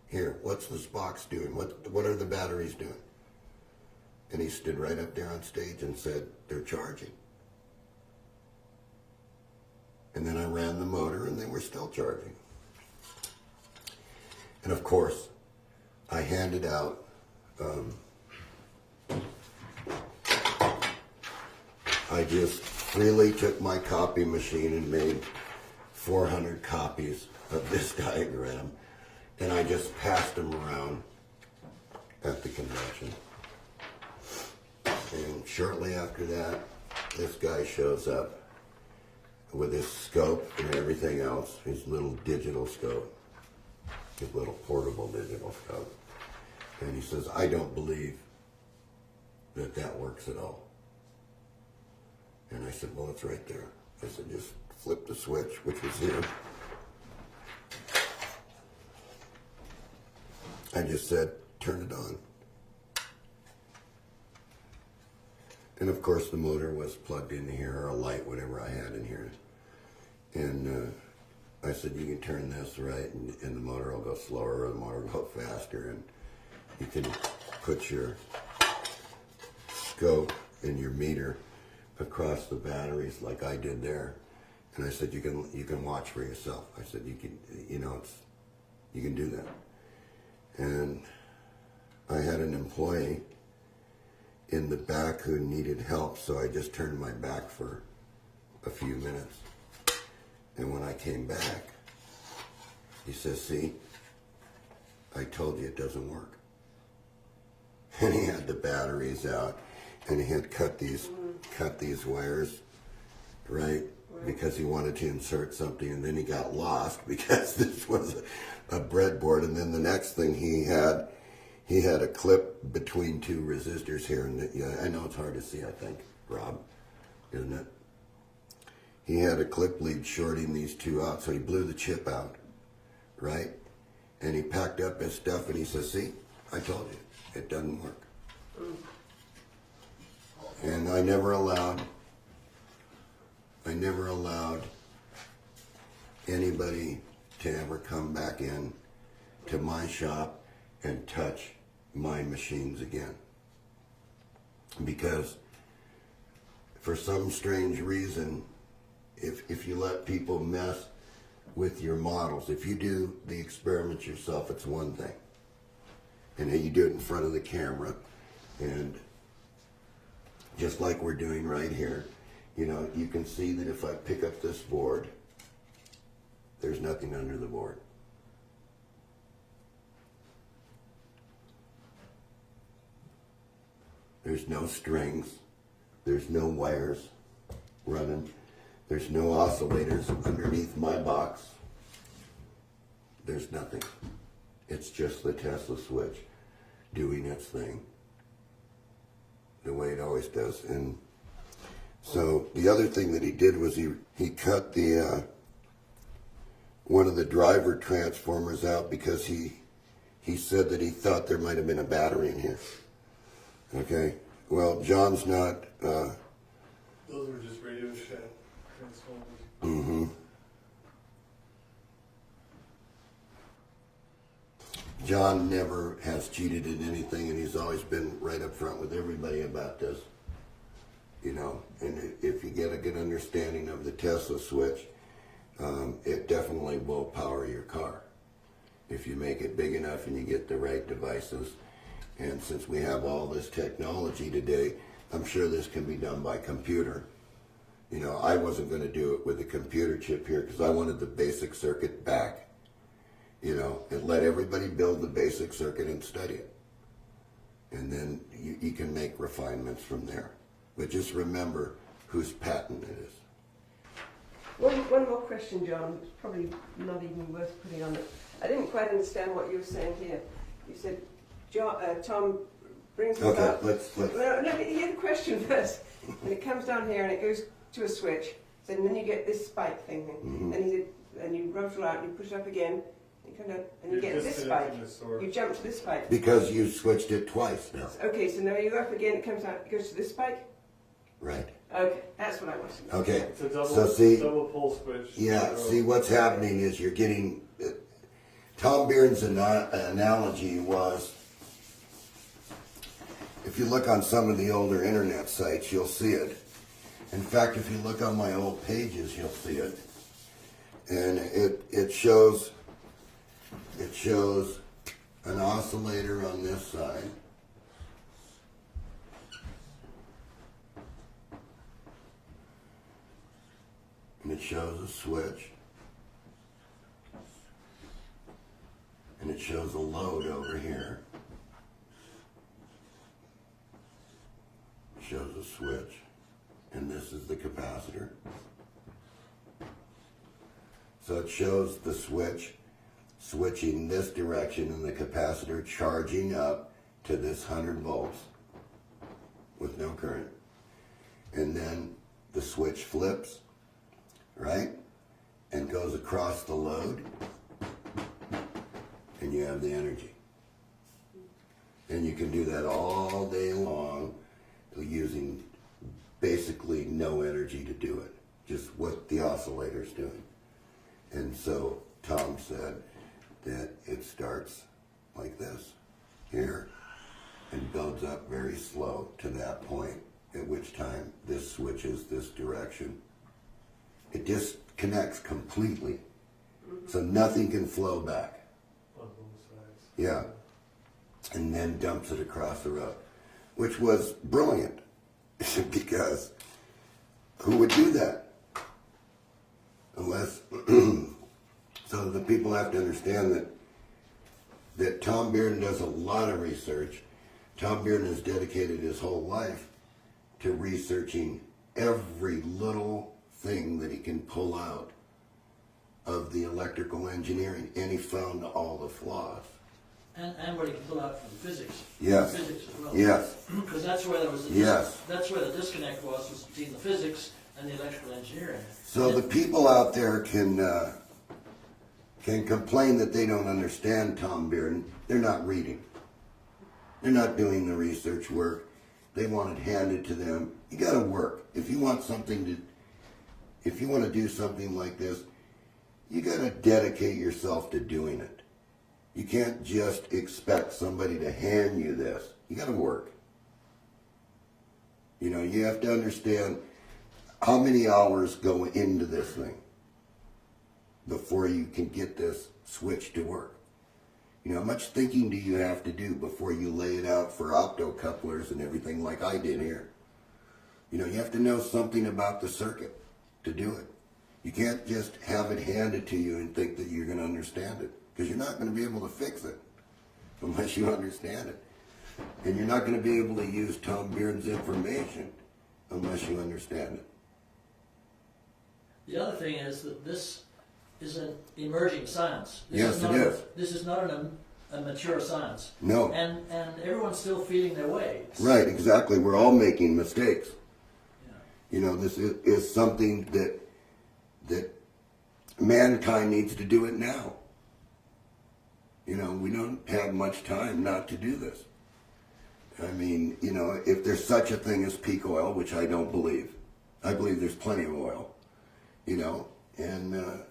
here. What's this box doing? What are the batteries doing? And he stood right up there on stage and said, they're charging. And then I ran the motor, and they were still charging. And of course, I handed out I just freely took my copy machine and made 400 copies of this diagram, and I just passed them around at the convention. And shortly after that, this guy shows up with his scope and everything else, his little digital scope, his little portable digital scope. And he says, I don't believe that works at all. And I said, well, it's right there. I said, just flip the switch, which was here. I just said, turn it on. And of course the motor was plugged into here, or a light, whatever I had in here. And I said, you can turn this right, and the motor will go slower, or the motor will go faster, and you can put your scope and your meter across the batteries like I did there. And I said, you can watch for yourself. I said, you can do that. And I had an employee in the back who needed help, so I just turned my back for a few minutes. And when I came back, he says, see, I told you it doesn't work. And he had the batteries out, and he had cut these wires right because he wanted to insert something, and then he got lost because this was a breadboard. And then the next thing he had a clip between two resistors here, and yeah, I know it's hard to see, I think, Rob, isn't it? He had a clip lead shorting these two out, so he blew the chip out, right? And he packed up his stuff and he says, see, I told you, it doesn't work. And I never allowed anybody to ever come back in to my shop and touch my machines again. Because for some strange reason, if you let people mess with your models, if you do the experiments yourself, it's one thing. And you do it in front of the camera, and just like we're doing right here, you know, you can see that if I pick up this board, there's nothing under the board. There's no strings, there's no wires running, there's no oscillators underneath my box. There's nothing. It's just the Tesla switch doing its thing the way it always does. And so the other thing that he did was he cut the one of the driver transformers out because he said that he thought there might have been a battery in here. Okay, well, John's not. Those were just Radio Shack transformers. Mm-hmm. John never has cheated in anything, and he's always been right up front with everybody about this. You know, and if you get a good understanding of the Tesla switch, it definitely will power your car if you make it big enough and you get the right devices. And since we have all this technology today, I'm sure this can be done by computer. You know, I wasn't going to do it with a computer chip here because I wanted the basic circuit back. You know, and let everybody build the basic circuit and study it. And then you can make refinements from there. But just remember whose patent it is. One more question, John. It's probably not even worth putting on it. I didn't quite understand what you were saying here. You said Tom brings us up. Let's. No, hear the question first. And it comes down here and it goes to a switch. So then you get this spike thing. Mm-hmm. And he said, and you rub it out and you push it up again. And you get this spike. You jump to this spike. Because you switched it twice now. Okay, so now you go up again, it comes out, it goes to this spike? Right. Okay, that's what I want to know. Okay. It's a double, so see, double pole switch. Yeah, see what's happening is you're getting, Tom Bearden's analogy was, if you look on some of the older internet sites, you'll see it. In fact, if you look on my old pages, you'll see it. And it shows an oscillator on this side. And it shows a switch. And it shows a load over here. It shows a switch. And this is the capacitor. So it shows the switch switching this direction and the capacitor charging up to this 100 volts with no current. And then the switch flips, right? And goes across the load, and you have the energy. And you can do that all day long using basically no energy to do it, just what the oscillator's doing. And so Tom said that it starts like this here and builds up very slow to that point, at which time this switches this direction. It disconnects completely, so nothing can flow back. On both sides. Yeah. And then dumps it across the road, which was brilliant because who would do that? Unless, so the people have to understand that Tom Bearden does a lot of research. Tom Bearden has dedicated his whole life to researching every little thing that he can pull out of the electrical engineering, and he found all the flaws. And what he can pull out from physics. Yes. Physics as well. Yes. Because that's where there was the Yes. that's where the disconnect was between the physics and the electrical engineering. So the people out there can complain that they don't understand Tom Bearden. They're not reading. They're not doing the research work. They want it handed to them. You got to work. If you want if you want to do something like this, you got to dedicate yourself to doing it. You can't just expect somebody to hand you this. You got to work. You know, you have to understand how many hours go into this thing before you can get this switch to work. You know, how much thinking do you have to do before you lay it out for optocouplers and everything like I did here? You know, you have to know something about the circuit to do it. You can't just have it handed to you and think that you're going to understand it, because you're not going to be able to fix it unless you understand it. And you're not going to be able to use Tom Bearden's information unless you understand it. The other thing is that this is an emerging science. Yes, it is. This is not a mature science. No. And everyone's still feeling their way. Right, exactly. We're all making mistakes. Yeah. You know, this is something that mankind needs to do it now. You know, we don't have much time not to do this. I mean, you know, if there's such a thing as peak oil, which I don't believe. I believe there's plenty of oil, you know, and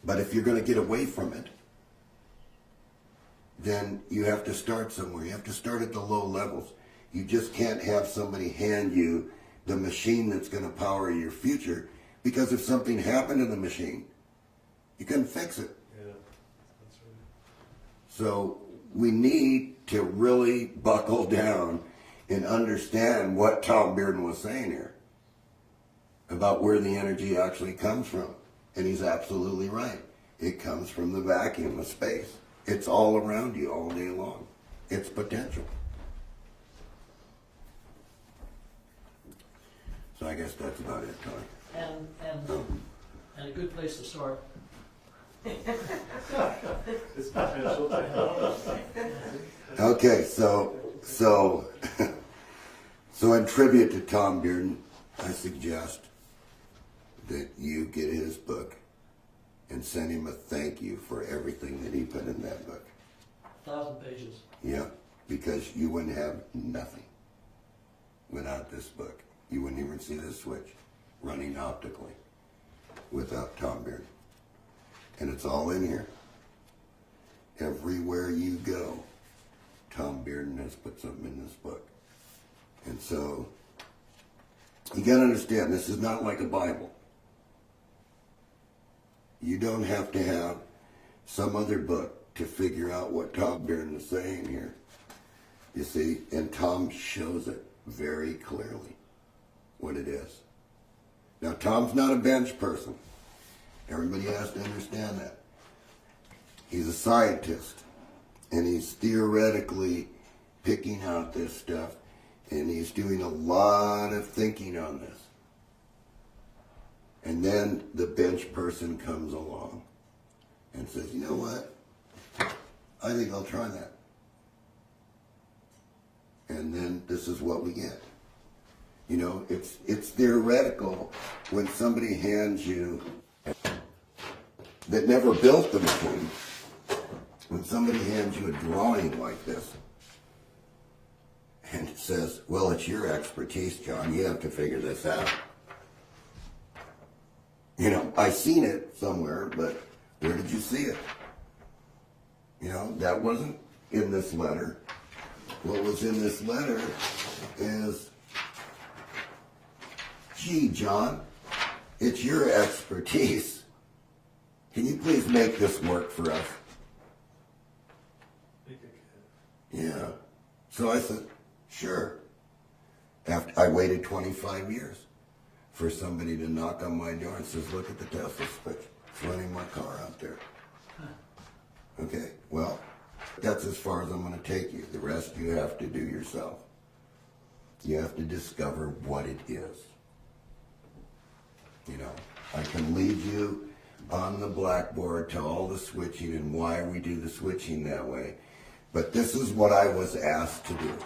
but if you're going to get away from it, then you have to start somewhere. You have to start at the low levels. You just can't have somebody hand you the machine that's going to power your future, because if something happened to the machine, you couldn't fix it. Yeah, that's right. So we need to really buckle down and understand what Tom Bearden was saying here about where the energy actually comes from. And he's absolutely right. It comes from the vacuum of space. It's all around you all day long. It's potential. So I guess that's about it, Tony. And a good place to start. It's potential. Okay, so in tribute to Tom Bearden, I suggest that you get his book and send him a thank you for everything that he put in that book. 1,000 pages. Yeah, because you wouldn't have nothing without this book. You wouldn't even see this switch running optically without Tom Bearden. And it's all in here. Everywhere you go, Tom Bearden has put something in this book. And so, you gotta understand, this is not like a Bible. You don't have to have some other book to figure out what Tom Bearden is saying here. You see, and Tom shows it very clearly, what it is. Now, Tom's not a bench person. Everybody has to understand that. He's a scientist, and he's theoretically picking out this stuff, and he's doing a lot of thinking on this. And then the bench person comes along and says, you know what? I think I'll try that. And then this is what we get. You know, it's theoretical when somebody hands you, that never built the machine, when somebody hands you a drawing like this and it says, well, it's your expertise, John, you have to figure this out. You know, I seen it somewhere, but where did you see it? You know, that wasn't in this letter. What was in this letter is, gee, John, it's your expertise. Can you please make this work for us? Yeah. So I said, sure. After I waited 25 years for somebody to knock on my door and says, look at the Tesla switch. It's running my car out there. Okay, well, that's as far as I'm going to take you. The rest you have to do yourself. You have to discover what it is. You know, I can lead you on the blackboard to all the switching and why we do the switching that way. But this is what I was asked to do.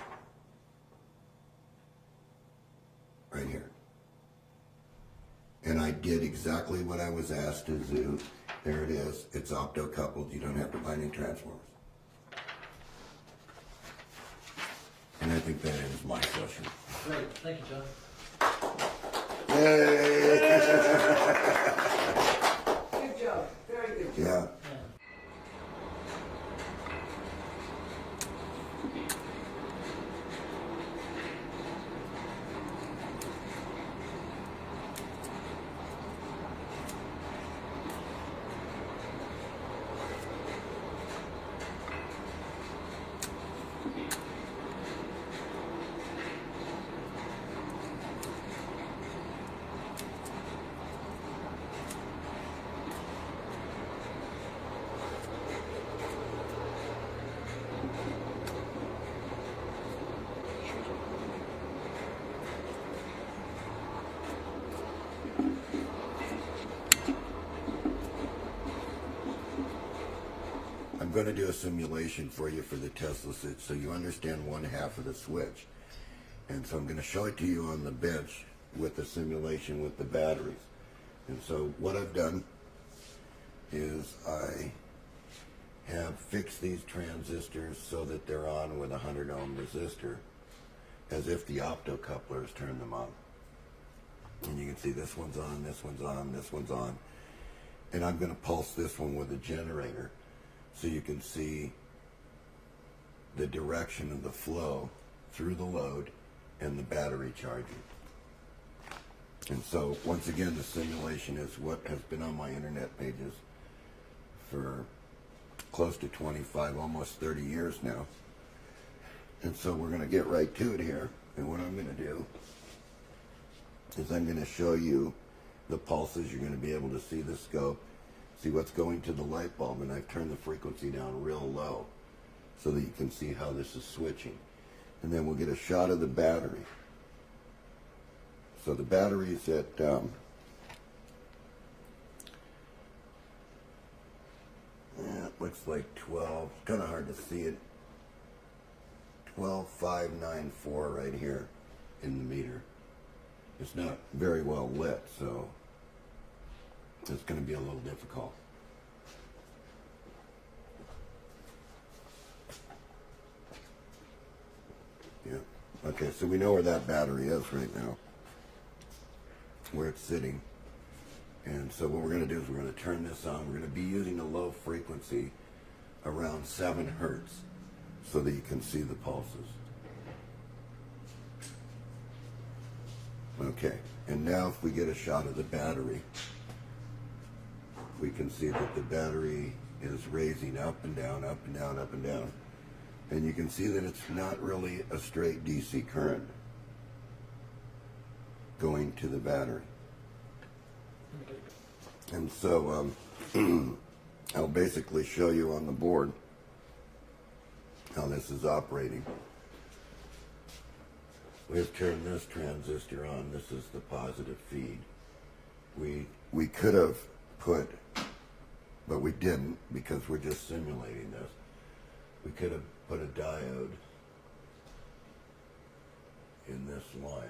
Right here. And I did exactly what I was asked to do. There it is. It's opto-coupled. You don't have to buy any transformers. And I think that ends my session. Great, thank you, John. Yay! Good job. Very good. Yeah. Yeah. I'm going to do a simulation for you for the Tesla switch so you understand one half of the switch. And so I'm going to show it to you on the bench with the simulation with the batteries. And so what I've done is I have fixed these transistors so that they're on with a 100 ohm resistor as if the optocouplers turn them on. And you can see this one's on, this one's on, this one's on. And I'm going to pulse this one with a generator so you can see the direction of the flow through the load and the battery charging. And so once again, the simulation is what has been on my internet pages for close to 25, almost 30 years now. And so we're going to get right to it here. And what I'm going to do is I'm going to show you the pulses. You're going to be able to see the scope, see what's going to the light bulb, and I've turned the frequency down real low so that you can see how this is switching. And then we'll get a shot of the battery. So the battery's at it looks like 12, kind of hard to see it, 12594 right here in the meter. It's not very well lit, so it's going to be a little difficult. Yeah. Okay, so we know where that battery is right now, where it's sitting. And so what we're going to do is we're going to turn this on. We're going to be using a low frequency around 7 hertz so that you can see the pulses. Okay, and now if we get a shot of the battery, we can see that the battery is raising up and down, up and down, up and down. And you can see that it's not really a straight DC current going to the battery. And so I'll basically show you on the board how this is operating. We've turned this transistor on. This is the positive feed. We could have put, but we didn't because we're just simulating this. We could have put a diode in this line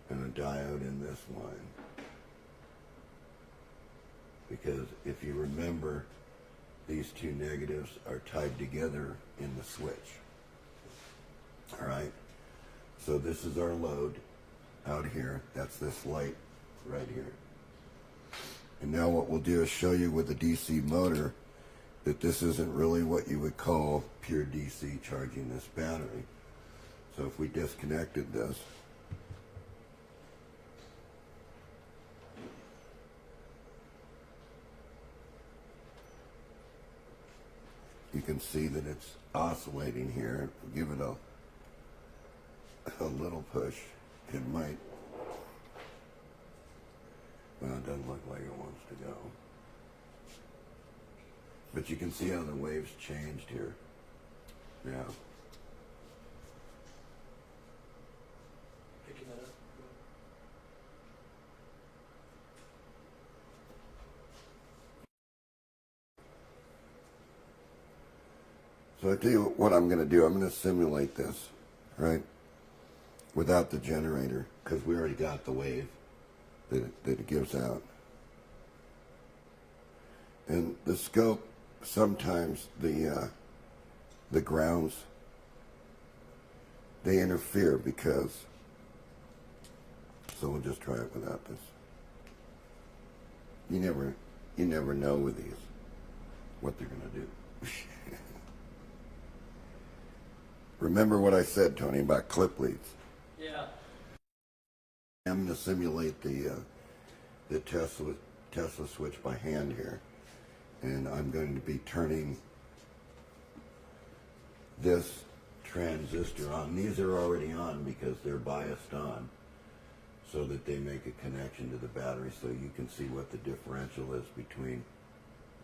and a diode in this line. Because if you remember, these two negatives are tied together in the switch. All right, so this is our load out here. That's this light right here. And now what we'll do is show you with the DC motor that this isn't really what you would call pure DC charging this battery. So if we disconnected this, you can see that it's oscillating here. Give it a little push. It might, well, it doesn't look like it wants to go. But you can see how the waves changed here. Yeah. Picking that up. So I tell you what I'm going to do. I'm going to simulate this, right, without the generator, because we already got the wave that it gives out. And the scope, sometimes the grounds, they interfere because, so we'll just try it without this. You never know with these what they're going to do. Remember what I said, Tony, about clip leads. Yeah. I'm going to simulate the Tesla switch by hand here, and I'm going to be turning this transistor on. These are already on because they're biased on, so that they make a connection to the battery, so you can see what the differential is between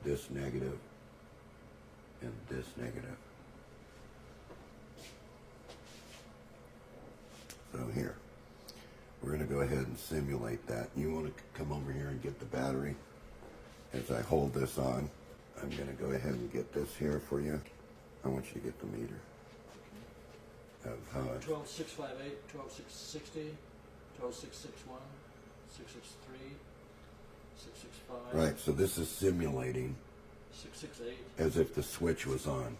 this negative and this negative. So here, we're going to go ahead and simulate that. You want to come over here and get the battery. As I hold this on, I'm going to go ahead and get this here for you. I want you to get the meter of how it's 12658, 12660, 12661, 663, 665. right. So this is simulating 668. as if the switch was on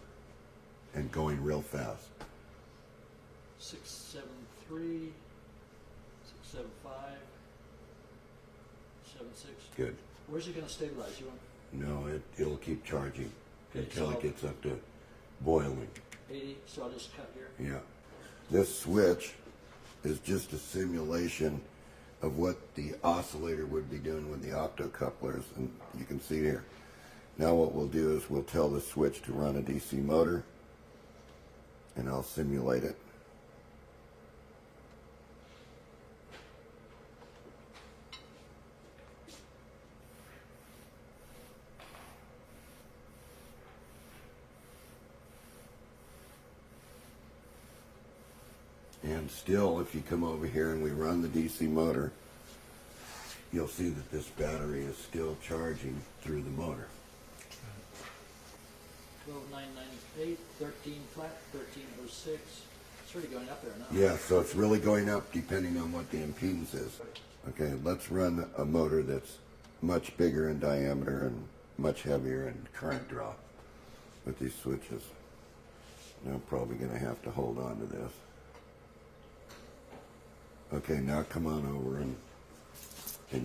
and going real fast. 673, 675, 76. Good. Where's it going to stabilize? You want No, it'll keep charging Okay, until so- it gets up to boiling. 80? So I'll just cut here. Yeah. This switch is just a simulation of what the oscillator would be doing with the optocouplers, and you can see here. Now what we'll do is we'll tell the switch to run a DC motor, and I'll simulate it. And still, if you come over here and we run the DC motor, you'll see that this battery is still charging through the motor. 12998, 13 flat, 1306. It's already going up there now. Yeah, so it's really going up depending on what the impedance is. Okay, let's run a motor that's much bigger in diameter and much heavier in current draw with these switches. And I'm probably going to have to hold on to this. Okay, now come on over and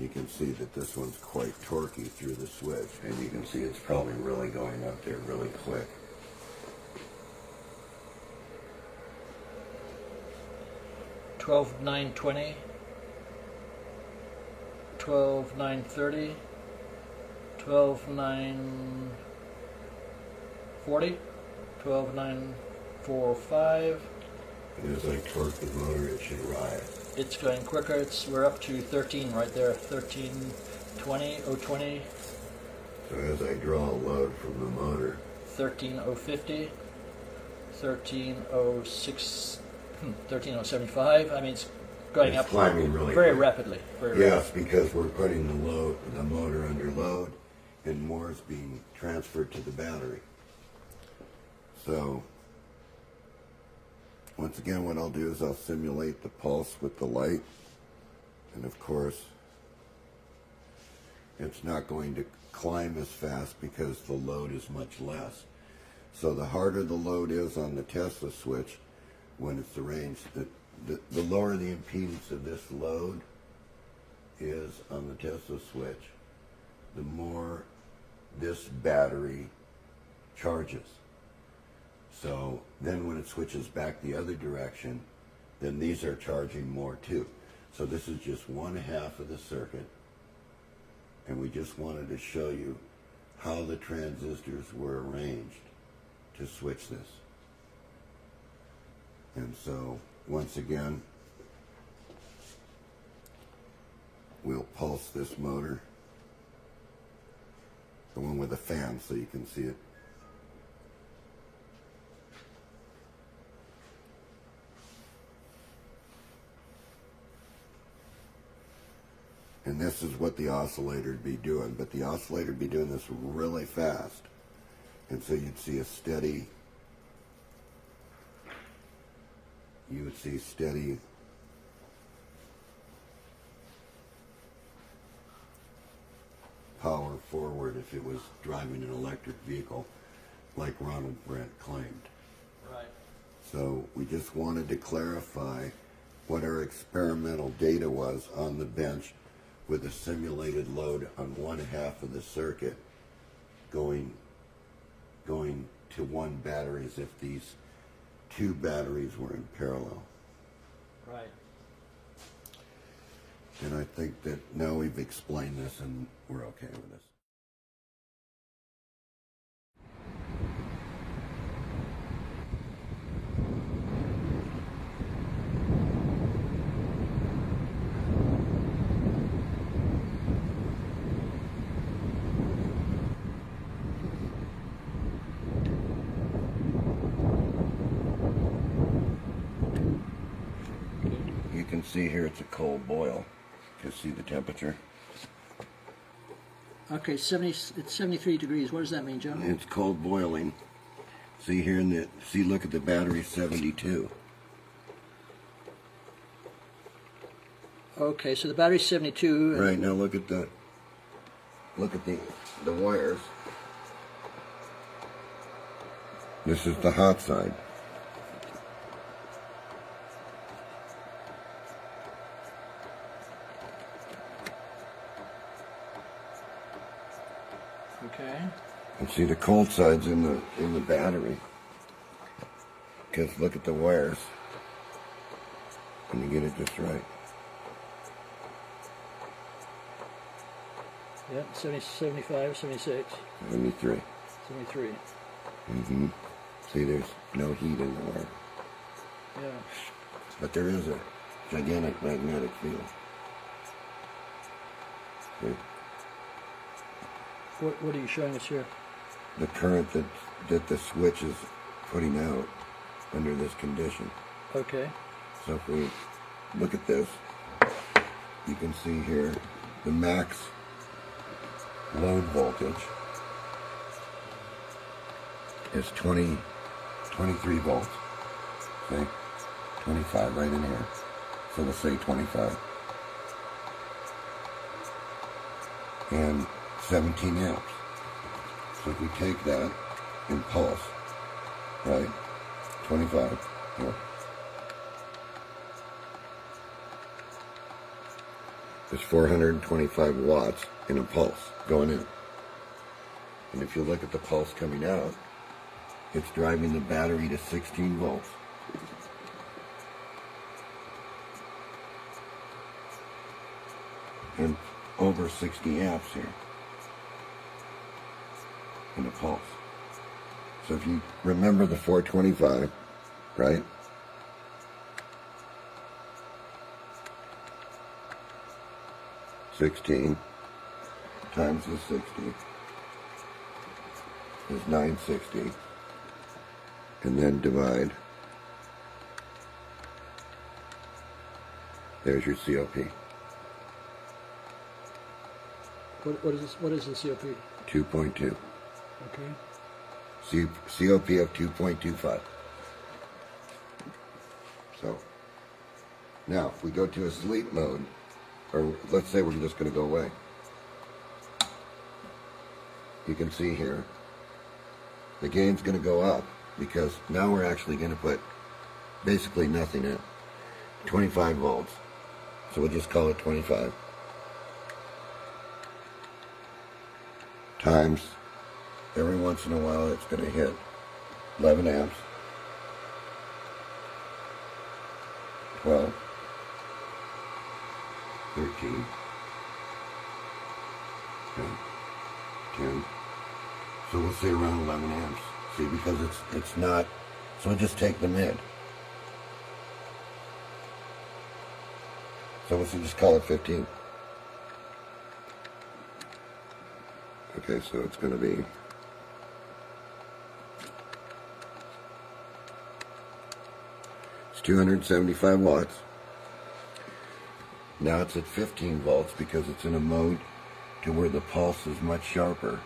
you can see that this one's quite torquey through the switch. And you can see it's probably really going up there really quick. Twelve nine 12,930, 12,940, 12,945. And as I torque the motor, it should rise. It's going quicker. We're up to 13 right there. 1320, 020, So as I draw a load from the motor, 13050, 13006, 13075. I mean, it's going it's up climbing really very quick. rapidly. Very Yes, because we're putting the motor under load, and more is being transferred to the battery. So, once again, what I'll do is I'll simulate the pulse with the light, and of course, it's not going to climb as fast because the load is much less. So the harder the load is on the Tesla switch, when it's arranged, the lower the impedance of this load is on the Tesla switch, the more this battery charges. So then when it switches back the other direction, then these are charging more too. So this is just one half of the circuit, and we just wanted to show you how the transistors were arranged to switch this. And so once again, we'll pulse this motor, the one with the fan, so you can see it. And this is what the oscillator would be doing, but the oscillator would be doing this really fast. And so you'd see a steady you would see steady power forward if it was driving an electric vehicle, like RonaldBrandt claimed. Right. So we just wanted to clarify what our experimental data was on the bench with a simulated load on one half of the circuit going to one battery as if these two batteries were in parallel. Right. And I think that now we've explained this and we're okay with this. You can see here it's a cold boil. You see the temperature? Okay, it's 73 degrees. What does that mean, John? It's cold boiling. See here look at the battery 72. Okay, so the battery's 72. Right, now look at the wires. This is the hot side. Okay. And see the cold side's in the battery. Because look at the wires. When you get it just right. Yeah, 70, 75, 76, 73. 73. Mm-hmm. See, there's no heat in the wire. Yeah. But there is a gigantic magnetic field. See? What are you showing us here? The current that the switch is putting out under this condition. Okay. So if we look at this, you can see here the max load voltage is 23 volts. See? 25 right in here. So we'll say 25. And 17 amps. So if we take that in pulse, right? 25. Here. There's 425 watts in a pulse going in. And if you look at the pulse coming out, it's driving the battery to 16 volts. And over 60 amps here in a pulse. So if you remember the 425, right? $16 times the 60 is 960, and then divide. There's your COP. What is this? What is the COP? 2.2. Okay. COP of 2.25. So now if we go to a sleep mode, or let's say we're just going to go away, you can see here the gain's going to go up because now we're actually going to put basically nothing in. 25 volts. So we'll just call it 25 times, every once in a while it's going to hit 11 amps, 12, 13, 10. So we'll say around 11 amps. See, because it's not, so we'll just take the mid. So we'll just call it 15. Okay, so it's going to be it's 275 watts. Now it's at 15 volts because it's in a mode to where the pulse is much sharper.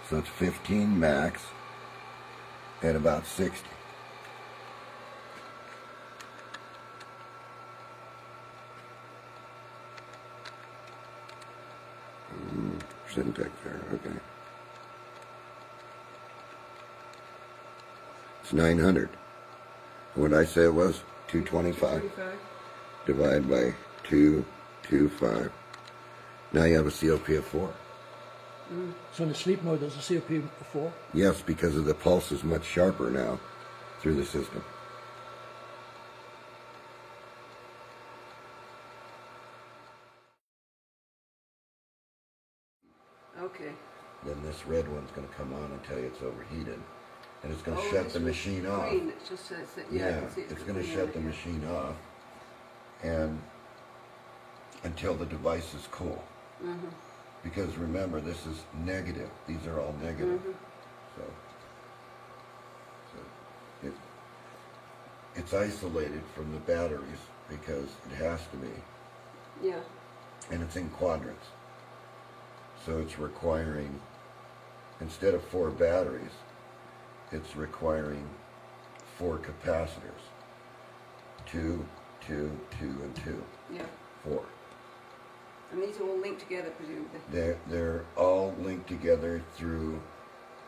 So it's 15 max at about 60. intake there, okay. It's 900. What did I say it was? 225. 25. Divide by 225. Now you have a COP of 4. So in the sleep mode, there's a COP of 4? Yes, because of the pulse is much sharper now through the system. Okay. Then this red one's going to come on and tell you it's overheated. And it's going to Oh, shut this the one's machine off. green. It just says that, yeah, I Yeah, can see it's going to green shut on the it, yeah. machine off and until the device is cool. Mm-hmm. Because remember, this is negative. These are all negative. Mm-hmm. So it's isolated from the batteries because it has to be. Yeah. And it's in quadrants. So it's requiring, instead of 4 batteries, it's requiring 4 capacitors. 2, 2, 2, and 2. Yeah. 4. And these are all linked together, presumably. They're all linked together through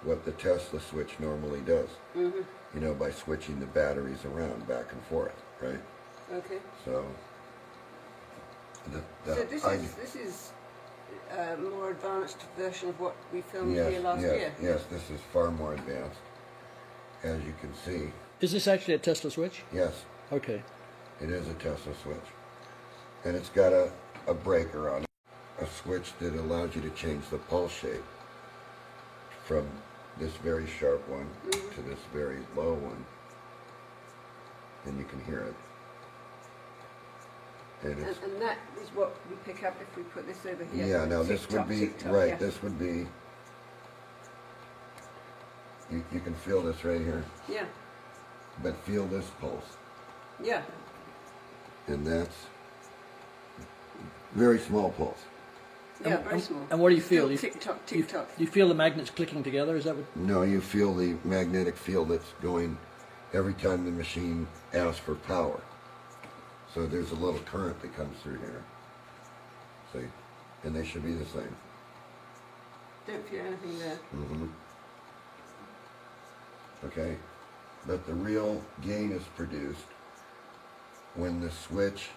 what the Tesla switch normally does. Mm-hmm. You know, by switching the batteries around back and forth, right? Okay. So, So this is a more advanced version of what we filmed yes, here last yes, year. yes, this is far more advanced, as you can see. Is this actually a Tesla switch? Yes, Okay. it is a Tesla switch. And it's got a breaker on it, a switch that allows you to change the pulse shape from this very sharp one to this very low one. And you can hear it. And it's, And that is what we pick up if we put this over here. yeah, now this Tick-tock, would be, tick-tock, right, yeah. this would be, you can feel this right here, Yeah, but feel this pulse. yeah. And that's very small pulse. Yeah, very small. And what do you feel? Tick-tock, tick-tock. You feel the magnets clicking together? Is that what? No, you feel the magnetic field that's going every time the machine asks for power. So there's a little current that comes through here. See? And they should be the same. Don't feel anything there. Mm-hmm. Okay? But the real gain is produced when the switch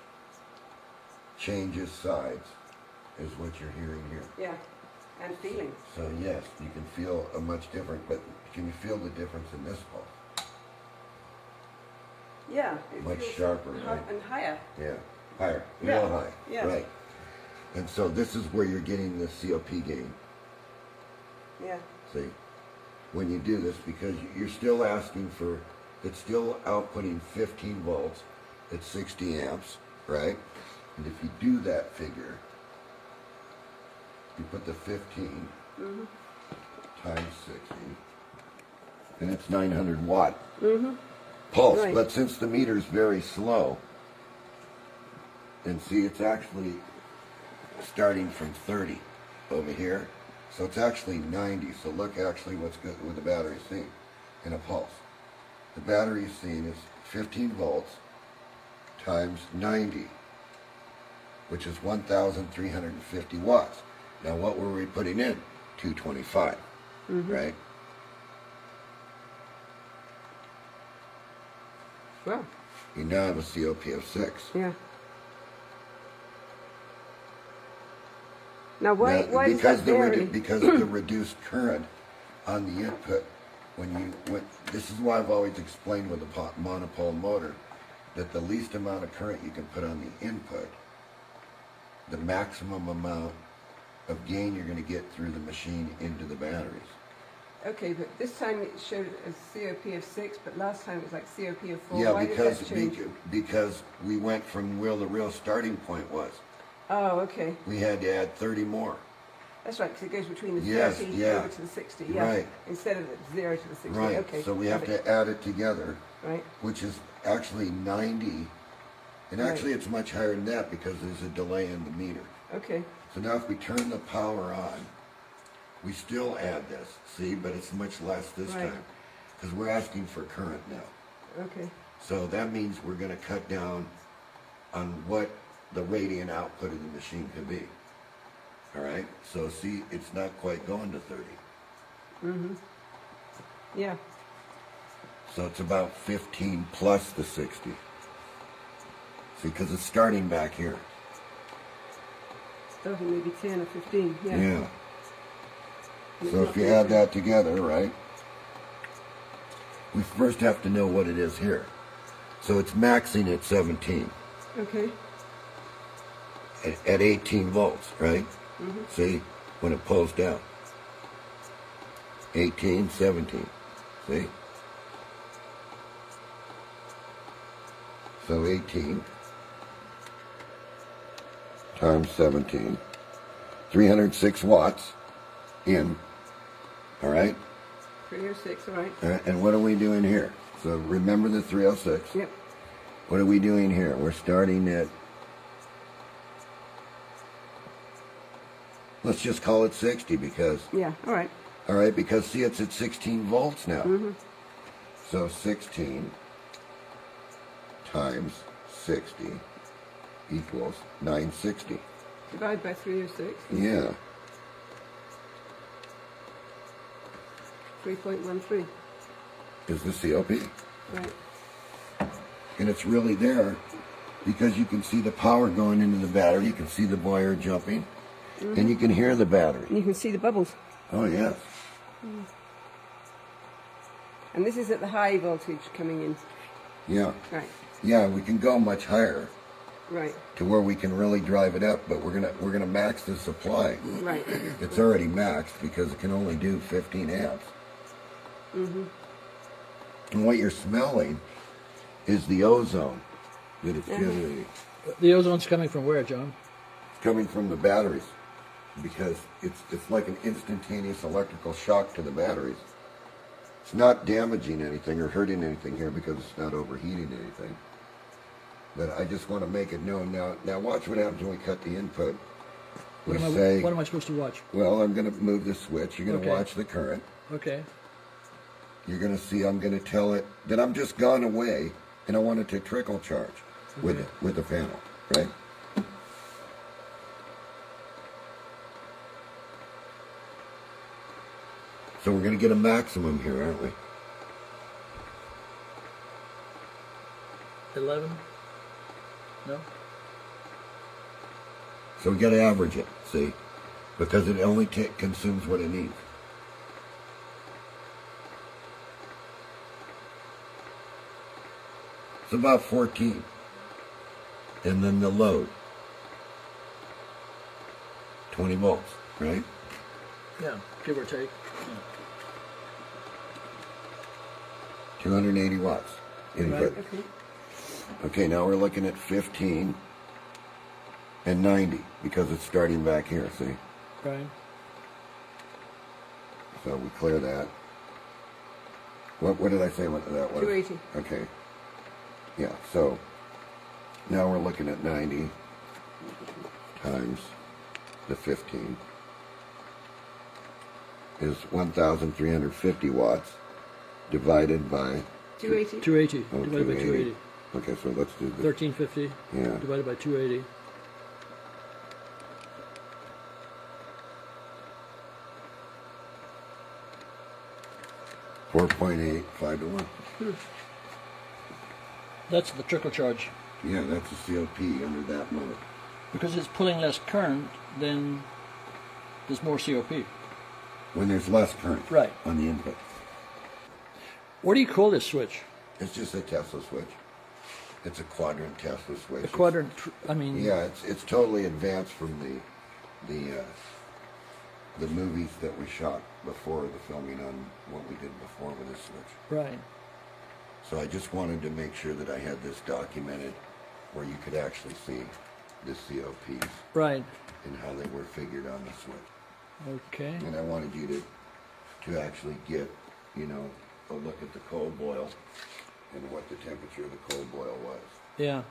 changes sides, is what you're hearing here. Yeah, and feeling. So yes, you can feel a much different, but can you feel the difference in this pulse? Yeah. It Much feels sharper, hi- right? And higher. Yeah, higher, Yeah, real high, yeah. right. And so this is where you're getting the COP gain, Yeah. see? When you do this, because you're still asking for, it's still outputting 15 volts at 60 amps, right? And if you do that figure, you put the 15 times 60, and it's 900 watt pulse. Right. But since the meter's very slow, and see, it's actually starting from 30 over here, so it's actually 90. So look actually what's good with the battery seeing in a pulse. The battery seeing is 15 volts times 90, which is 1,350 watts. Now what were we putting in? 225, right? Well, You now have a COP of 6. yeah. Now, why Now, does because that vary? because of the reduced current on the input, this is why I've always explained with a monopole motor that the least amount of current you can put on the input, the maximum amount of gain you're going to get through the machine into the batteries. Okay, but this time it showed a COP of 6, but last time it was like COP of 4. Yeah, Why did that change? because we went from where the real starting point was. Oh, okay. We had to add 30 more. That's right, because it goes between the 30 Yes, yeah. over to the 60. Yeah. Right. Instead of the 0 to the 60. Right. Okay. So we have to add it together, Right. which is actually 90. And actually it's much higher than that because there's a delay in the meter. Okay. So now if we turn the power on, we still add this, see, but it's much less this Right. time because we're asking for current now. Okay. So that means we're going to cut down on what the radiant output of the machine can be. All right, so see, it's not quite going to 30. Yeah. So it's about 15 plus the 60. See, because it's starting back here. Starting maybe 10 or 15. Yeah. Yeah. And it's So not if you very add good. that together, right? We first have to know what it is here. So it's maxing at 17. Okay. At 18 volts, right? See, when it pulls down. 18, 17. See? So 18 times 17. 306 watts in. All right? 306, all right. And what are we doing here? So remember the 306. Yep. What are we doing here? We're starting at, let's just call it 60 because, Yeah, all right. all right, because see, it's at 16 volts now. So 16 times 60 equals 960. Divide by 306. Yeah. 3.13. Is the COP. Right. And it's really there because you can see the power going into the battery. You can see the boiler jumping. And you can hear the battery. And you can see the bubbles. Oh, yes. And this is at the high voltage coming in. Yeah. Right. Yeah, we can go much higher Right. to where we can really drive it up, but we're gonna max the supply. Right. It's already maxed because it can only do 15 amps. And what you're smelling is the ozone that it's generating. The ozone's coming from where, John? It's coming from the batteries because it's like an instantaneous electrical shock to the batteries. It's not damaging anything or hurting anything here because it's not overheating anything. But I just want to make it known now. Now watch what happens when we cut the input. We say, What am I supposed to watch? well, I'm going to move the switch. You're going to Okay. watch the current. Okay. You're going to see I'm going to tell it that I'm just gone away and I want it to trickle charge with the panel, right? So we're going to get a maximum here, aren't we? 11? No? So we got to average it, see? Because it only consumes what it needs. It's about 14. And then the load. 20 volts, right? Yeah, give or take. 280 watts input. Okay. Okay, now we're looking at 15 and 90 because it's starting back here, see? Right. So we clear that. What did I say what that was? 280. Okay. Yeah, so now we're looking at 90 times the 15 is 1,350 watts divided by 280. 280 oh, divided by 280. Okay, so let's do the 1350 yeah. divided by 280. .8, 5 to 1. That's the trickle charge. Yeah, that's a COP under that mode. Because it's pulling less current, then there's more COP. When there's less current Right. on the input. What do you call this switch? It's just a Tesla switch. It's a quadrant Tesla switch. A quadrant, I mean... Yeah, it's totally advanced from the movies that we shot before the filming on what we did before with this switch. Right. So I just wanted to make sure that I had this documented where you could actually see the COPs Right. and how they were figured on the switch. Okay. And I wanted you to actually get, you know, a look at the cold boil and what the temperature of the cold boil was. Yeah.